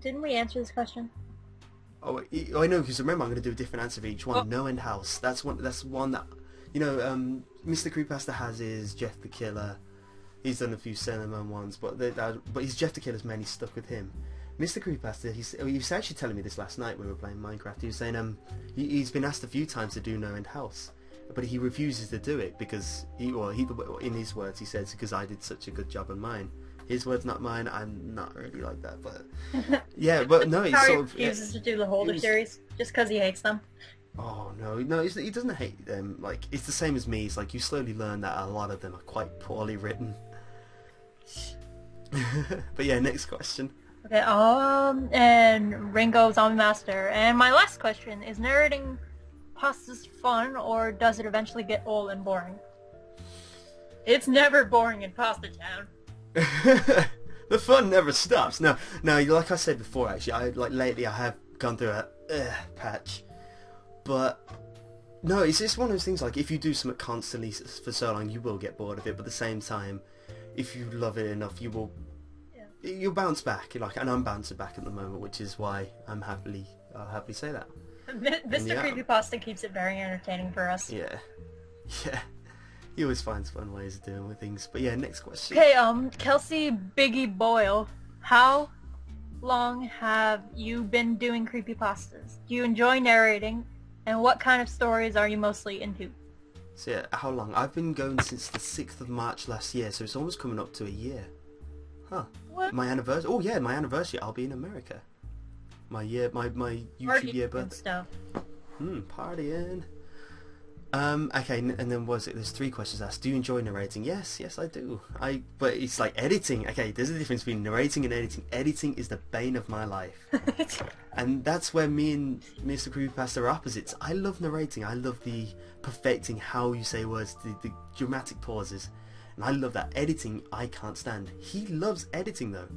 Didn't we answer this question? Oh, I know, because remember I'm going to do a different answer for each one. Oh. No End House. That's one that, you know, Mr. Creepypasta has his Jeff the Killer. He's done a few Cinnamon ones, but his Jeff the Killer's mainly stuck with him. Mr. Creepypasta, he was actually telling me this last night when we were playing Minecraft. He was saying he's been asked a few times to do No End House, but he refuses to do it because in his words he says, because I did such a good job on mine. His words, not mine. I'm not really like that, but yeah, but no, he sort of refuses to do the Holder series just because he hates them. Oh no, he doesn't hate them. Like, it's the same as me. It's like you slowly learn that a lot of them are quite poorly written. But yeah, next question. Okay, and Ringo Zombie Master. And my last question is: narrating pasta's fun, or does it eventually get old and boring? It's never boring in Pasta Town. The fun never stops. No, like I said before, actually, lately I have gone through a patch, but no, it's just one of those things. Like, if you do something constantly for so long, you will get bored of it. But at the same time, if you love it enough, you'll bounce back. And I'm bouncing back at the moment, which is why I'll happily say that. Mr. Creepypasta keeps it very entertaining for us. Yeah. He always finds fun ways of dealing with things. But yeah, next question. Okay, Kelsey Biggie Boyle, how long have you been doing creepypastas? Do you enjoy narrating? And what kind of stories are you mostly into? So yeah, how long? I've been going since the 6th of March last year, so it's almost coming up to a year. Huh. What? My anniversary. Oh yeah, my anniversary. I'll be in America. My YouTube year birthday. Stuff. Partying. Okay, and then was it? There's 3 questions asked. Do you enjoy narrating? Yes, I do. But it's like editing. Okay, there's a difference between narrating and editing. Editing is the bane of my life, and that's where me and Mr. Creepypasta are opposites. I love narrating. I love the perfecting how you say words, the dramatic pauses, and I love that. Editing, I can't stand. He loves editing though.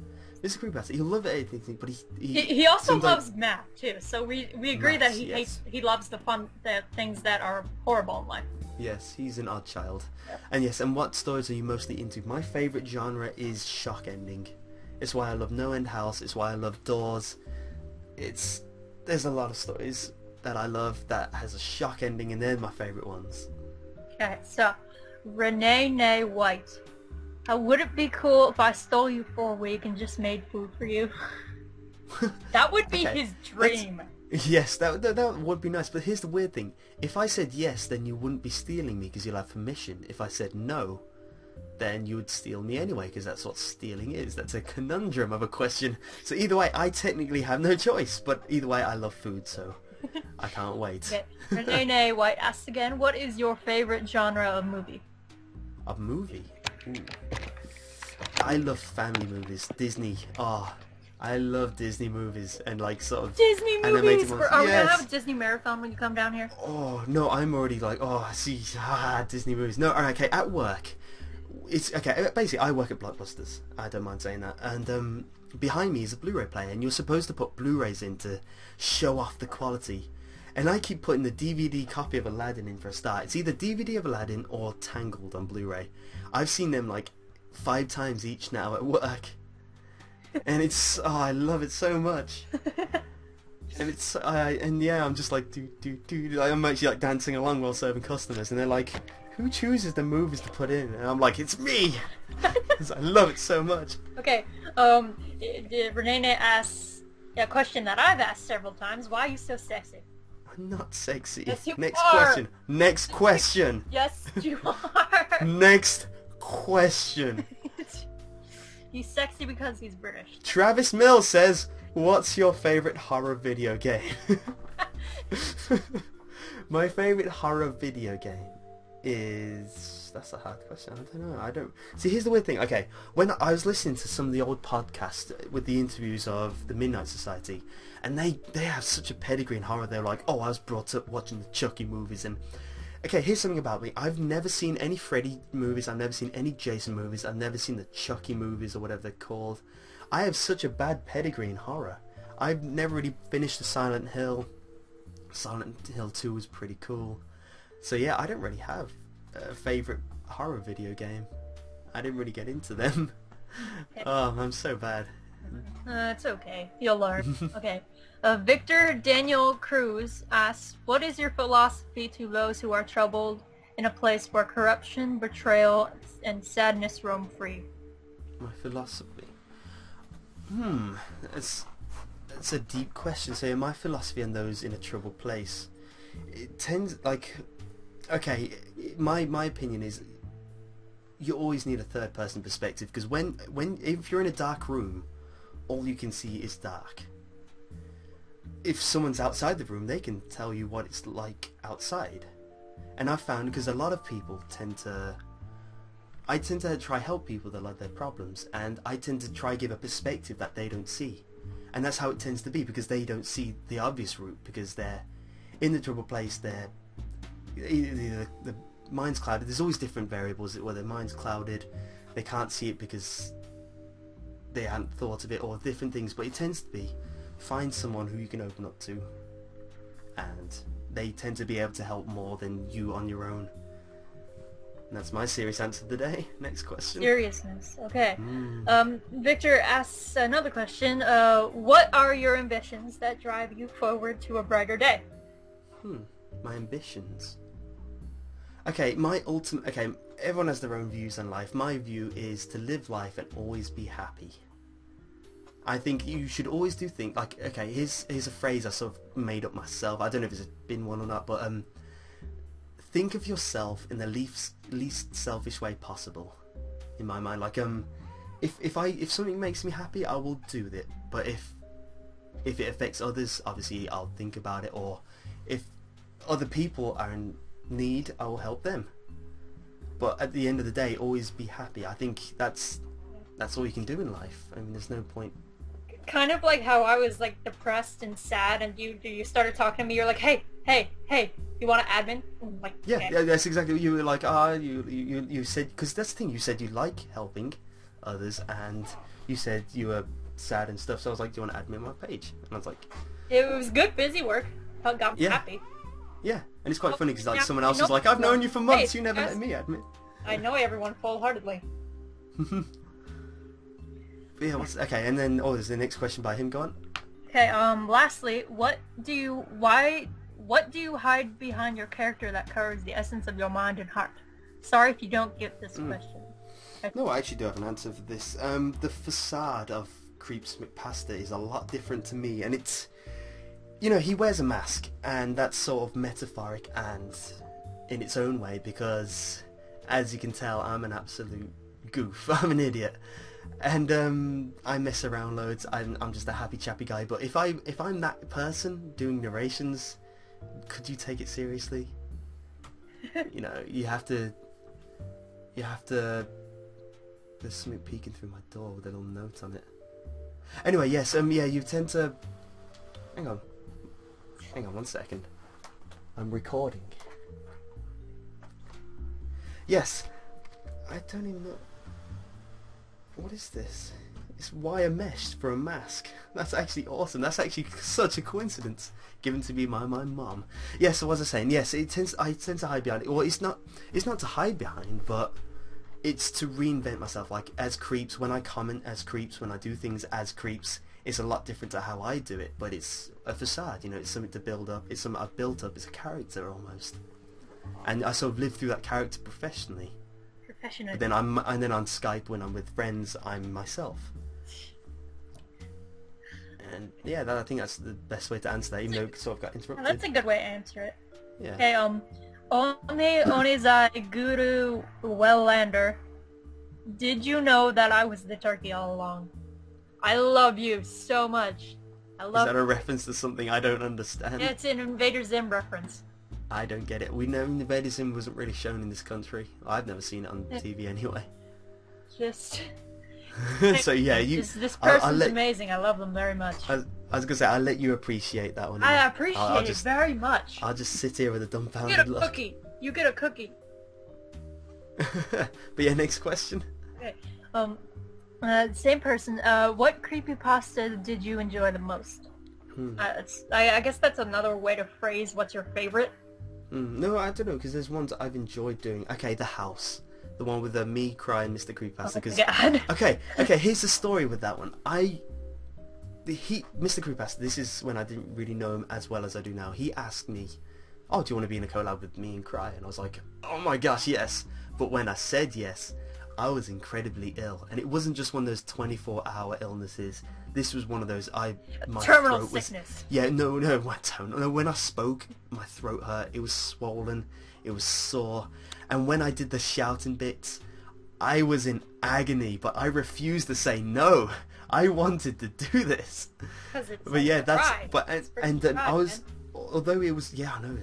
Mr. Creepypasta, he'll love editing, but he also loves math too. So we agree that he loves the things that are horrible in life. Yes, he's an odd child. Yep. And yes, and what stories are you mostly into? My favourite genre is shock ending. It's why I love No End House. It's why I love Doors. There's a lot of stories that I love that has a shock ending, and they're my favourite ones. Okay, so Renee White. Would it be cool if I stole you for a week and just made food for you? That would be his dream. Yes, that would be nice. But here's the weird thing. If I said yes, then you wouldn't be stealing me because you'll have permission. If I said no, then you would steal me anyway because that's what stealing is. That's a conundrum of a question. So either way, I technically have no choice. But either way, I love food, so I can't wait. Okay. Renee White asks again, what is your favorite genre of movie? A movie? Ooh. I love family movies. Disney. I love Disney movies and like sort of Disney movies. Are we gonna have a Disney marathon when you come down here? Oh no, I'm already like, Disney movies. No, okay. At work, it's okay. Basically, I work at Blockbusters. I don't mind saying that. And behind me is a Blu-ray player, and you're supposed to put Blu-rays in to show off the quality. And I keep putting the DVD copy of Aladdin in for a start. It's either DVD of Aladdin or Tangled on Blu-ray. I've seen them like 5 times each now at work. And it's, I love it so much. And it's, I'm just like, I'm actually like dancing along while serving customers. And they're like, who chooses the movies to put in? And I'm like, it's me! Because I love it so much. Okay, Renee asks a question that I've asked several times. Why are you so sexy? I'm not sexy. Yes, you Next are. question. Next question. Yes, you are. Next question. He's sexy because he's British. Travis Mills says, what's your favourite horror video game? My favourite horror video game is... That's a hard question. I don't know. See, here's the weird thing. Okay, when I was listening to some of the old podcasts with the interviews of the Midnight Society, and they have such a pedigree in horror. They're like, I was brought up watching the Chucky movies, and okay, here's something about me. I've never seen any Freddy movies. I've never seen any Jason movies. I've never seen the Chucky movies or whatever they're called. I have such a bad pedigree in horror. I've never really finished the Silent Hill. Silent Hill 2 was pretty cool. So yeah, I don't really have a favourite horror video game. I didn't really get into them. Oh, I'm so bad. It's okay. You'll learn. Okay. Victor Daniel Cruz asks, what is your philosophy to those who are troubled in a place where corruption, betrayal, and sadness roam free? My philosophy? That's a deep question. So my philosophy on those in a troubled place, it tends like... Okay, my opinion is you always need a third person perspective, because if you're in a dark room, all you can see is dark. If someone's outside the room, they can tell you what it's like outside. And I've found, because a lot of people I tend to try help people that have their problems, and I tend to try give a perspective that they don't see. And that's how it tends to be, because they don't see the obvious route, because they're in the troubled place, the mind's clouded. There's always different variables where their mind's clouded, they can't see it because they hadn't thought of it, or different things, but it tends to be find someone who you can open up to, and they tend to be able to help more than you on your own. And that's my serious answer of the day. Next question. Seriousness. Okay. Victor asks another question. What are your ambitions that drive you forward to a brighter day? My ambitions. Okay, everyone has their own views on life. My view is to live life and always be happy. I think you should always do things like, here's a phrase I sort of made up myself. I don't know if it's been one or not, but think of yourself in the least selfish way possible. In my mind, like if something makes me happy, I will do it. But if it affects others, obviously I'll think about it. Or if other people are in need, I will help them. But at the end of the day, always be happy. I think that's all you can do in life. I mean, there's no point. Kind of like how I was like depressed and sad, and you started talking to me. You're like, hey, you want to admin? I'm like, yeah, okay. yeah, that's exactly what you were like. You said, because that's the thing. You said you like helping others, and you said you were sad and stuff. So I was like, do you want to admin my page? And I was like, it was good, busy work. Got me yeah. happy. Yeah, and it's quite funny because like Yeah, someone else was like, I've known you for months. Hey, You never guys, let me admit. I know everyone full-heartedly. But yeah, okay, and then there's the next question by him. Go on. Okay. Lastly, what do you hide behind your character that covers the essence of your mind and heart? Sorry if you don't get this question. No, I actually do have an answer for this. The facade of Creeps McPaster is a lot different to me, and it's, you know, he wears a mask, and that's sort of metaphoric and in its own way, because as you can tell, I'm an absolute goof. I'm an idiot, and I mess around loads. I'm just a happy chappy guy. But if I'm that person doing narrations, could you take it seriously? You know, you have to. There's something peeking through my door with a little note on it. Anyway, yes, yeah, you tend to. Hang on 1 second. I'm recording. Yes, I don't even know. What is this? It's wire mesh for a mask. That's actually awesome. That's actually such a coincidence, given to be my mom. Yes, so what was I saying? Yes, I tend to hide behind it. Well, it's not to hide behind, but it's to reinvent myself. Like as Creeps, when I comment as Creeps, when I do things as Creeps, it's a lot different to how I do it. But it's a facade, you know. It's something to build up. It's something I've built up. It's a character almost, and I sort of live through that character professionally. But then on Skype when I'm with friends, I'm myself. And yeah, I think that's the best way to answer that, even though it sort of got interrupted. That's a good way to answer it. Yeah. Okay, Onizai Guru Wellander, did you know that I was the turkey all along? I love you so much. Is that a reference to something I don't understand? Yeah, it's an Invader Zim reference. I don't get it. We know Invader Zim wasn't really shown in this country. I've never seen it on TV anyway. Just... So yeah, this person's amazing. I love them very much. I was gonna say, I'll let you appreciate that one. I appreciate it very much. I'll just sit here with a dumbfounded You get a look. cookie. You get a cookie. But yeah, next question. Okay. Same person. What creepypasta did you enjoy the most? I guess that's another way to phrase what's your favorite. No, I don't know, because there's ones I've enjoyed doing. Okay, The House. The one with me crying Mr. Creepypasta. Oh okay, here's the story with that one. Mr. Creepypasta, this is when I didn't really know him as well as I do now. He asked me, oh, do you want to be in a collab with me and cry? And I was like, oh my gosh, yes. But when I said yes, I was incredibly ill. And it wasn't just one of those 24-hour illnesses. This was one of those, my terminal throat sickness. Yeah, no, when I spoke, my throat hurt. It was swollen. It was sore. And when I did the shouting bits, I was in agony, but I refused to say no. I wanted to do this. But yeah, that's and then I was, although it was, yeah, I know,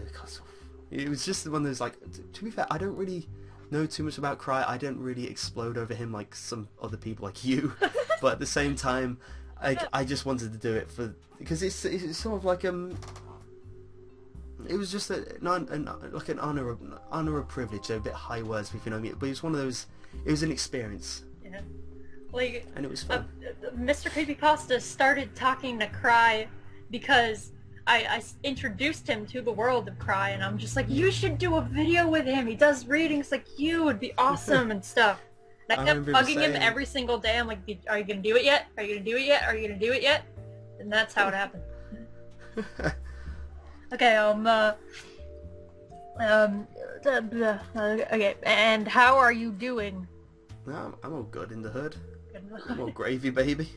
it was just one of those, like, to be fair, I don't really know too much about Cry. I don't really explode over him like some other people like you. But at the same time, I just wanted to do it because it's sort of like it was just like an honor of privilege. They're a bit high words if you know what I mean, but it's one of those. It was an experience. Yeah. Like, and it was fun. Mr. Creepypasta started talking to Cry because I introduced him to the world of Cry, and I'm just like, you should do a video with him. He does readings like you. It'd be awesome and stuff. And I kept bugging him every single day. I'm like, are you gonna do it yet? Are you gonna do it yet? Are you gonna do it yet? And that's how it happened. Okay, okay, and how are you doing? No, I'm all good in the hood. I'm all gravy, baby.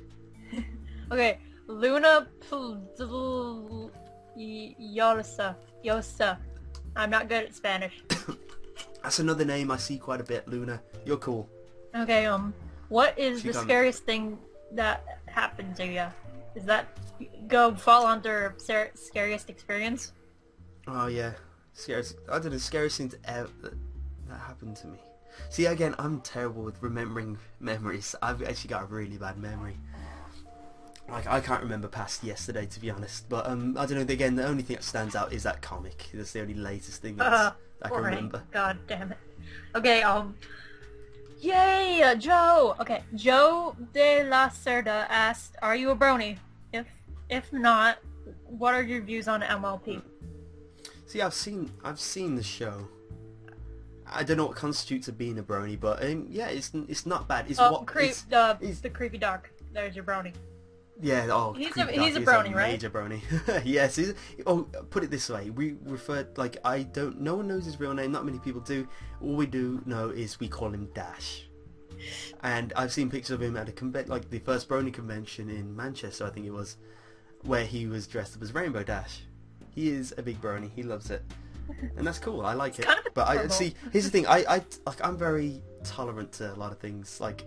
Okay, Luna Yosa. I'm not good at Spanish. That's another name I see quite a bit, Luna. You're cool. Okay, what is the can't- scariest thing that happened to you? Is that fall under scariest experience? Oh yeah, scariest. I don't know, scariest thing that happened to me. See, again, I'm terrible with remembering memories. I've actually got a really bad memory. Like, I can't remember past yesterday, to be honest. But I don't know. Again, the only thing that stands out is that comic. That's the only latest thing I can remember. God damn it. Okay, yay, Joe. Okay, Joe de la Cerda asked, "Are you a brony? If not, what are your views on MLP?" See, I've seen the show. I don't know what constitutes a being a brony, but yeah, it's not bad. It's the creepy dog. There's your brony. Yeah, he's a brony, right? Major brony. Yes. Put it this way: we refer no one knows his real name. Not many people do. All we do know is we call him Dash. And I've seen pictures of him at like the first brony convention in Manchester, I think it was, where he was dressed up as Rainbow Dash. He is a big brony. He loves it, and that's cool. I like it. Kind of but I see. Here's the thing. I'm very tolerant to a lot of things. Like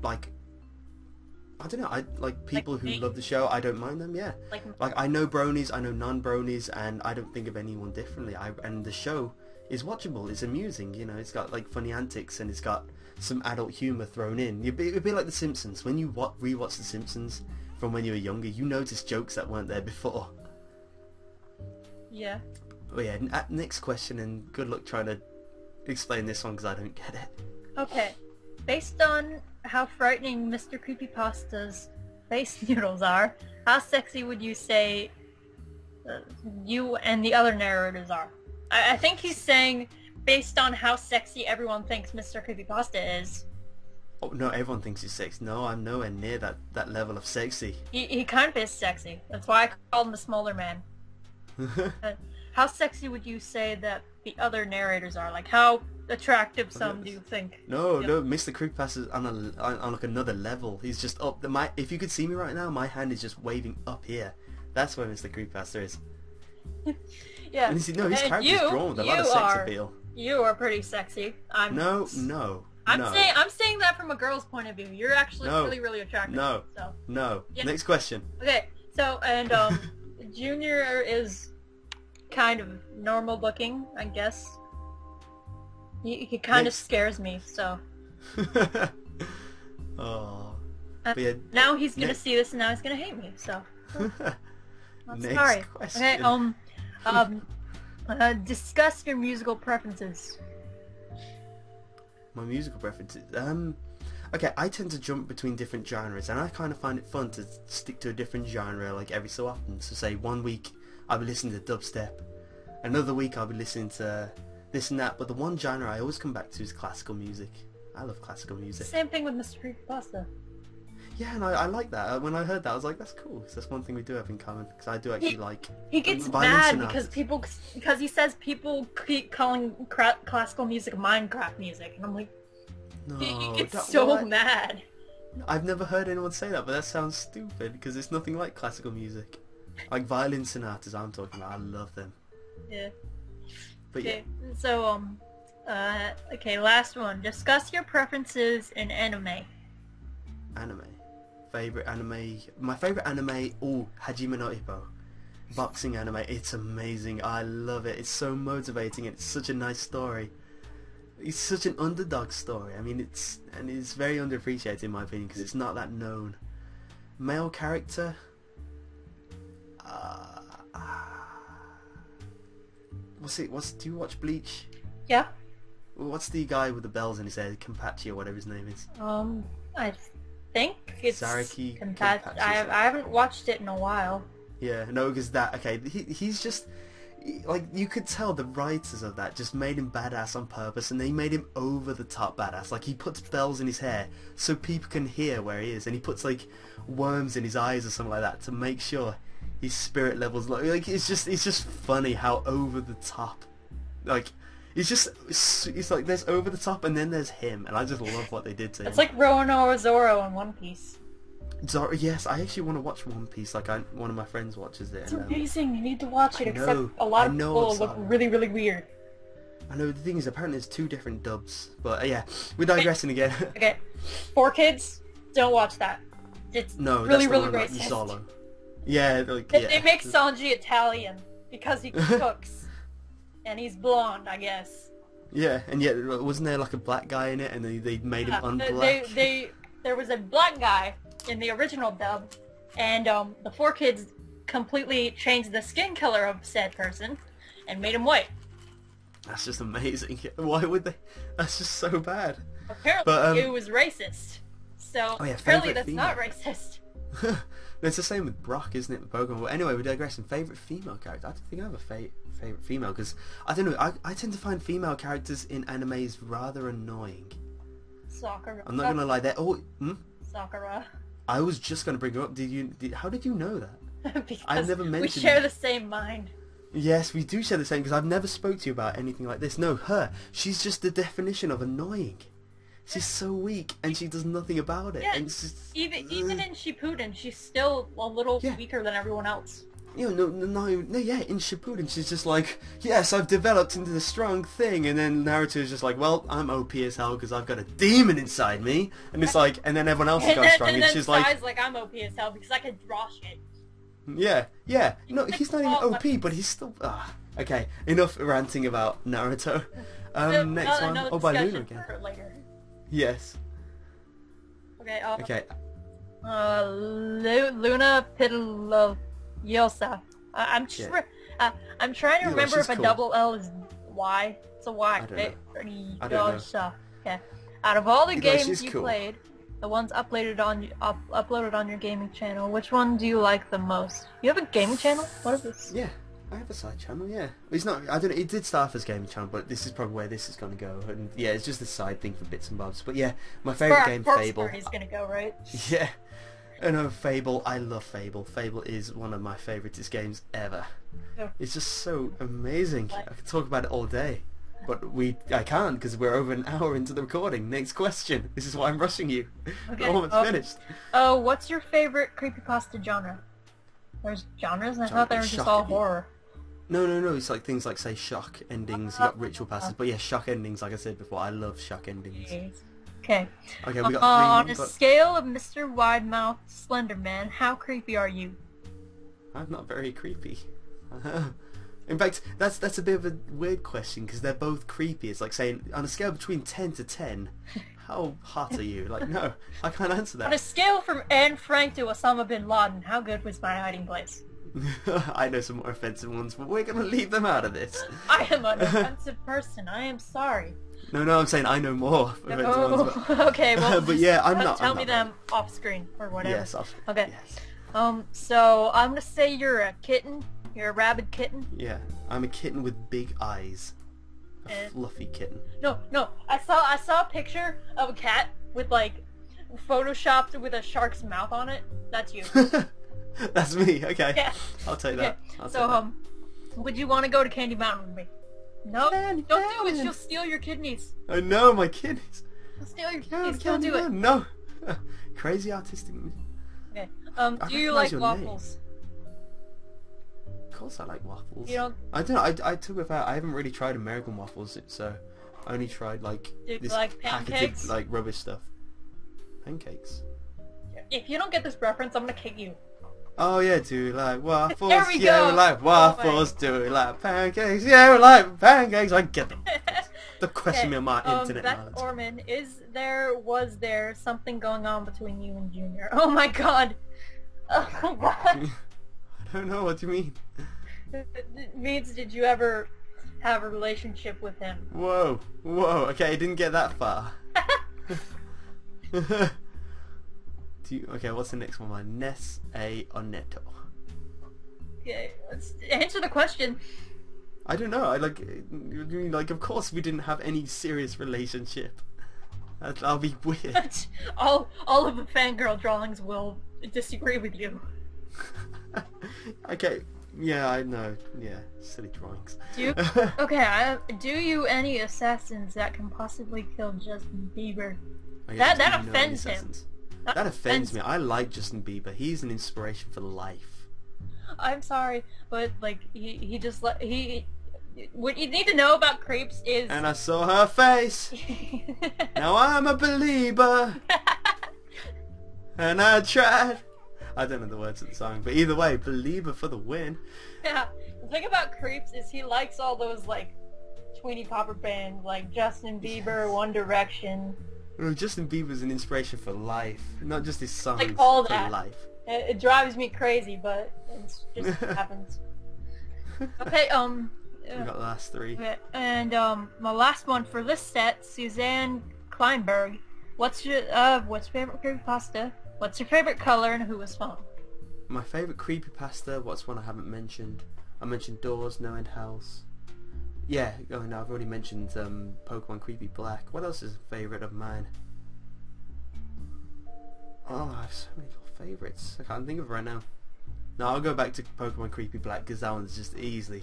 I don't know. I like people who love the show. I don't mind them. Yeah. Like I know bronies. I know non-bronies, and I don't think of anyone differently. And the show is watchable. It's amusing. You know, it's got like funny antics, and it's got some adult humor thrown in. It'd be like The Simpsons. When you rewatch The Simpsons from when you were younger, you notice jokes that weren't there before. Yeah. But yeah. Next question, and good luck trying to explain this one because I don't get it. Okay. Based on how frightening Mr. Creepypasta's face noodles are, how sexy would you say you and the other narrators are? I think he's saying based on how sexy everyone thinks Mr. Creepypasta is. Oh no, everyone thinks he's sexy. No, I'm nowhere near that level of sexy. He kind of is sexy. That's why I call him the smaller man. How sexy would you say that the other narrators are? Like, how attractive some do you think? No, Mr. Creepypasta's on like another level. He's just up. If you could see me right now, my hand is just waving up here. That's where Mr. Creepypasta is. Yeah. And his character's drawn with a lot of sex appeal. You are pretty sexy. I'm saying that from a girl's point of view. You're actually really, really attractive. No. Yeah. Next question. Okay. So, and Junior is kind of normal looking, I guess. He kind of scares me, so. Oh. Now he's gonna see this, and now he's gonna hate me. So. I'm Next sorry. question. Okay. Discuss your musical preferences. My musical preferences. Okay, I tend to jump between different genres, and I kind of find it fun to stick to a different genre, like every so often. So, say one week I'll be listening to dubstep, another week I'll be listening to this and that, but the one genre I always come back to is classical music. I love classical music. Same thing with Mr. Creepypasta. Yeah, and I like that. When I heard that, I was like, that's cool. Cause that's one thing we do have in common. Because I do actually like. He gets mad because he says people keep calling classical music Minecraft music, and I'm like, no, he gets so mad. I've never heard anyone say that, but that sounds stupid because it's nothing like classical music. Like violin sonatas, I'm talking about. I love them. Yeah. But okay, yeah. So okay, last one. Discuss your preferences in anime. Anime. Favorite anime. My favorite anime. Oh, Hajime no Ippo. Boxing anime. It's amazing. I love it. It's so motivating. It's such a nice story. It's such an underdog story. I mean, it's very underappreciated in my opinion because it's not that known. Male character. Do you watch Bleach? Yeah. What's the guy with the bells in his head? Kenpachi or whatever his name is. I think it's Saraki. Kenpachi. I haven't watched it in a while. Yeah, no, because he's just like, you could tell the writers of that just made him badass on purpose, and they made him over the top badass. Like, he puts bells in his hair so people can hear where he is, and he puts like worms in his eyes or something like that to make sure his spirit levels like it's just funny how over the top, like it's like there's over the top and then there's him, and I just love what they did to him. It's like Roanoke Zoro in One Piece. Zoro, yes, I actually want to watch One Piece. Like, one of my friends watches it. It's And, amazing. You need to watch it. I Except know, a lot I of know people of look Zoro. really, really weird. I know, the thing is, apparently there's 2 different dubs. But yeah, we're digressing again. Okay, 4Kids, don't watch that. It's No, really, that's really the one, like, racist. Solo. Yeah, like, They make Sanji Italian because he cooks. And he's blonde, I guess. Yeah, and yet, wasn't there like a black guy in it, and they made him unblack? There was a black guy in the original dub, and the 4Kids completely changed the skin color of said person and made him white. That's just amazing. Why would they? That's just so bad. Apparently, it was racist. So oh yeah, apparently that's female. not racist. It's the same with Brock, isn't it? With Pokemon. Well, anyway, we're digressing. Favorite female character? I don't think I have a favorite female because I don't know. I tend to find female characters in animes rather annoying. Sakura. I'm not gonna lie. They're all. Sakura. I was just gonna bring her up. How did you know that? Because I've never mentioned. we share the same mind. Yes, we do share the same because I've never spoke to you about anything like this. No, her. She's just the definition of annoying. She's so weak and she does nothing about it. Yeah, and it's just, even in Shippuden, she's still a little weaker than everyone else. You know, no, yeah, in Shippuden she's just like, yes, I've developed into the strong thing, and then Naruto is just like, well, I'm OP as hell because I've got a demon inside me, and it's like, and then everyone else is going strong, and she's like, I'm OP as hell because I can draw shit. Yeah, no, he's not even OP, but he's still, okay, enough ranting about Naruto. Next one, by Luna again. Later. Yes. Okay, okay. Luna Pitillosa. I'm trying to remember if a double L is Y. It's a Y. I don't know. Okay. Out of all the games you cool. played, the ones uploaded on your gaming channel, which one do you like the most? You have a gaming channel? What is this? Yeah, I have a side channel. Yeah, it's not. I don't know. It did start off as gaming channel, but this is probably where this is going to go. And yeah, it's just a side thing for bits and bobs. But yeah, my favorite game, Fable. Is going to go right. Yeah. And Fable, I love Fable. Fable is one of my favouriteest games ever. Oh. It's just so amazing. I could talk about it all day. But I can't because we're over an hour into the recording. Next question. This is why I'm rushing you. Okay. We're almost finished. Oh, what's your favourite creepypasta genre? There's genres? I thought they were just all horror. No. It's like things like, say, shock endings. You got ritual passes. But yeah, shock endings, like I said before. I love shock endings. Okay. Okay, we got on three. A scale of Mr. Widemouth Slenderman, how creepy are you? I'm not very creepy. In fact, that's a bit of a weird question because they're both creepy. It's like saying, on a scale between 10 to 10, how hot are you? Like, no, I can't answer that. On a scale from Anne Frank to Osama bin Laden, how good was my hiding place? I know some more offensive ones, but we're going to leave them out of this. I am an offensive person. I am sorry. No, I'm saying I know more offensive ones. But... Okay, well, but yeah, I'm not. Tell me them off screen or whatever. Yes, off. Okay. Yes. So I'm gonna say you're a kitten. You're a rabid kitten. Yeah, I'm a kitten with big eyes. A fluffy kitten. No. I saw a picture of a cat with like photoshopped with a shark's mouth on it. That's you. That's me. Okay. Yeah. I'll take that. Would you want to go to Candy Mountain with me? No, don't do it. She'll steal your kidneys. I know, my kidneys. She'll steal your kidneys. Don't do it. No. Crazy artistic. Okay. Do you like waffles? Of course I like waffles. You don't... I don't know. I took without. I haven't really tried American waffles, so I only tried like this like packaged like rubbish stuff. Pancakes. If you don't get this reference, I'm gonna kick you. Oh yeah, do we like waffles? There we yeah, go. we like waffles. Do we like pancakes? Yeah, we like pancakes. I get them. The question me on my internet Beth knowledge. Orman, was there something going on between you and Junior? Oh my god. Oh my god. I don't know, what do you mean? It means, did you ever have a relationship with him? Whoa, okay, I didn't get that far. Okay, what's the next one? Ness A or Neto? Okay, let's answer the question. I don't know, like, of course we didn't have any serious relationship. That'll be weird. all of the fangirl drawings will disagree with you. Okay, yeah, I know, yeah, silly drawings. Do you any assassins that can possibly kill Justin Bieber? That offends him. That offends me. I like Justin Bieber. He's an inspiration for life. I'm sorry, but like he just he. What you need to know about Creeps is. And I saw her face. Now I'm a believer. And I tried. I don't know the words of the song, but either way, believer for the win. Yeah. The thing about Creeps is he likes all those like tweeny popper bands like Justin Bieber, One Direction. Well, Justin Bieber's an inspiration for life, not just his songs. Like all for that. Life. It drives me crazy, but it's just happens. Okay, We got the last three. okay, and my last one for this set, Suzanne Kleinberg. What's your favorite creepypasta? What's your favorite color and who was phone? My favourite creepypasta, what's one I haven't mentioned? I mentioned Doors, No End House. Yeah, oh no, I've already mentioned Pokemon Creepy Black. What else is a favourite of mine? Oh, I have so many favourites. I can't think of it right now. No, I'll go back to Pokemon Creepy Black because that one's just easily.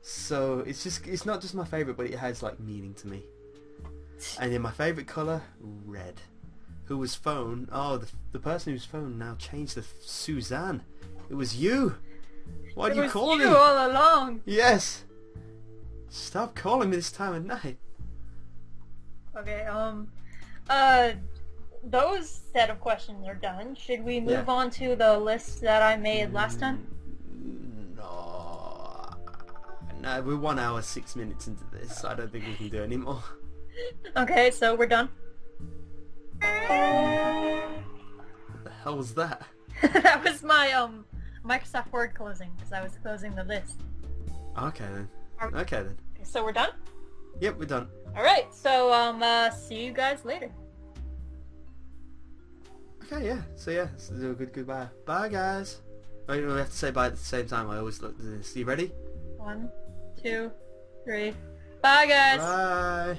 So it's not just my favourite, but it has like meaning to me. And in my favourite colour, red. Who was phone? Oh, the person whose phone now changed to Suzanne. It was you. Why do you call me? It was you all along. Yes. Stop calling me this time of night. Okay, those set of questions are done. Should we move on to the list that I made last time? No, we're 1 hour 6 minutes into this. So I don't think we can do any more. Okay, so we're done. What the hell was that? That was my Microsoft Word closing because I was closing the list. Okay then. Okay then. So we're done? Yep, we're done. Alright, so see you guys later. Okay, yeah. So yeah, let's do a good goodbye. Bye guys. Wait, we have to say bye at the same time. I always look at this. You ready? 1, 2, 3. Bye guys. Bye.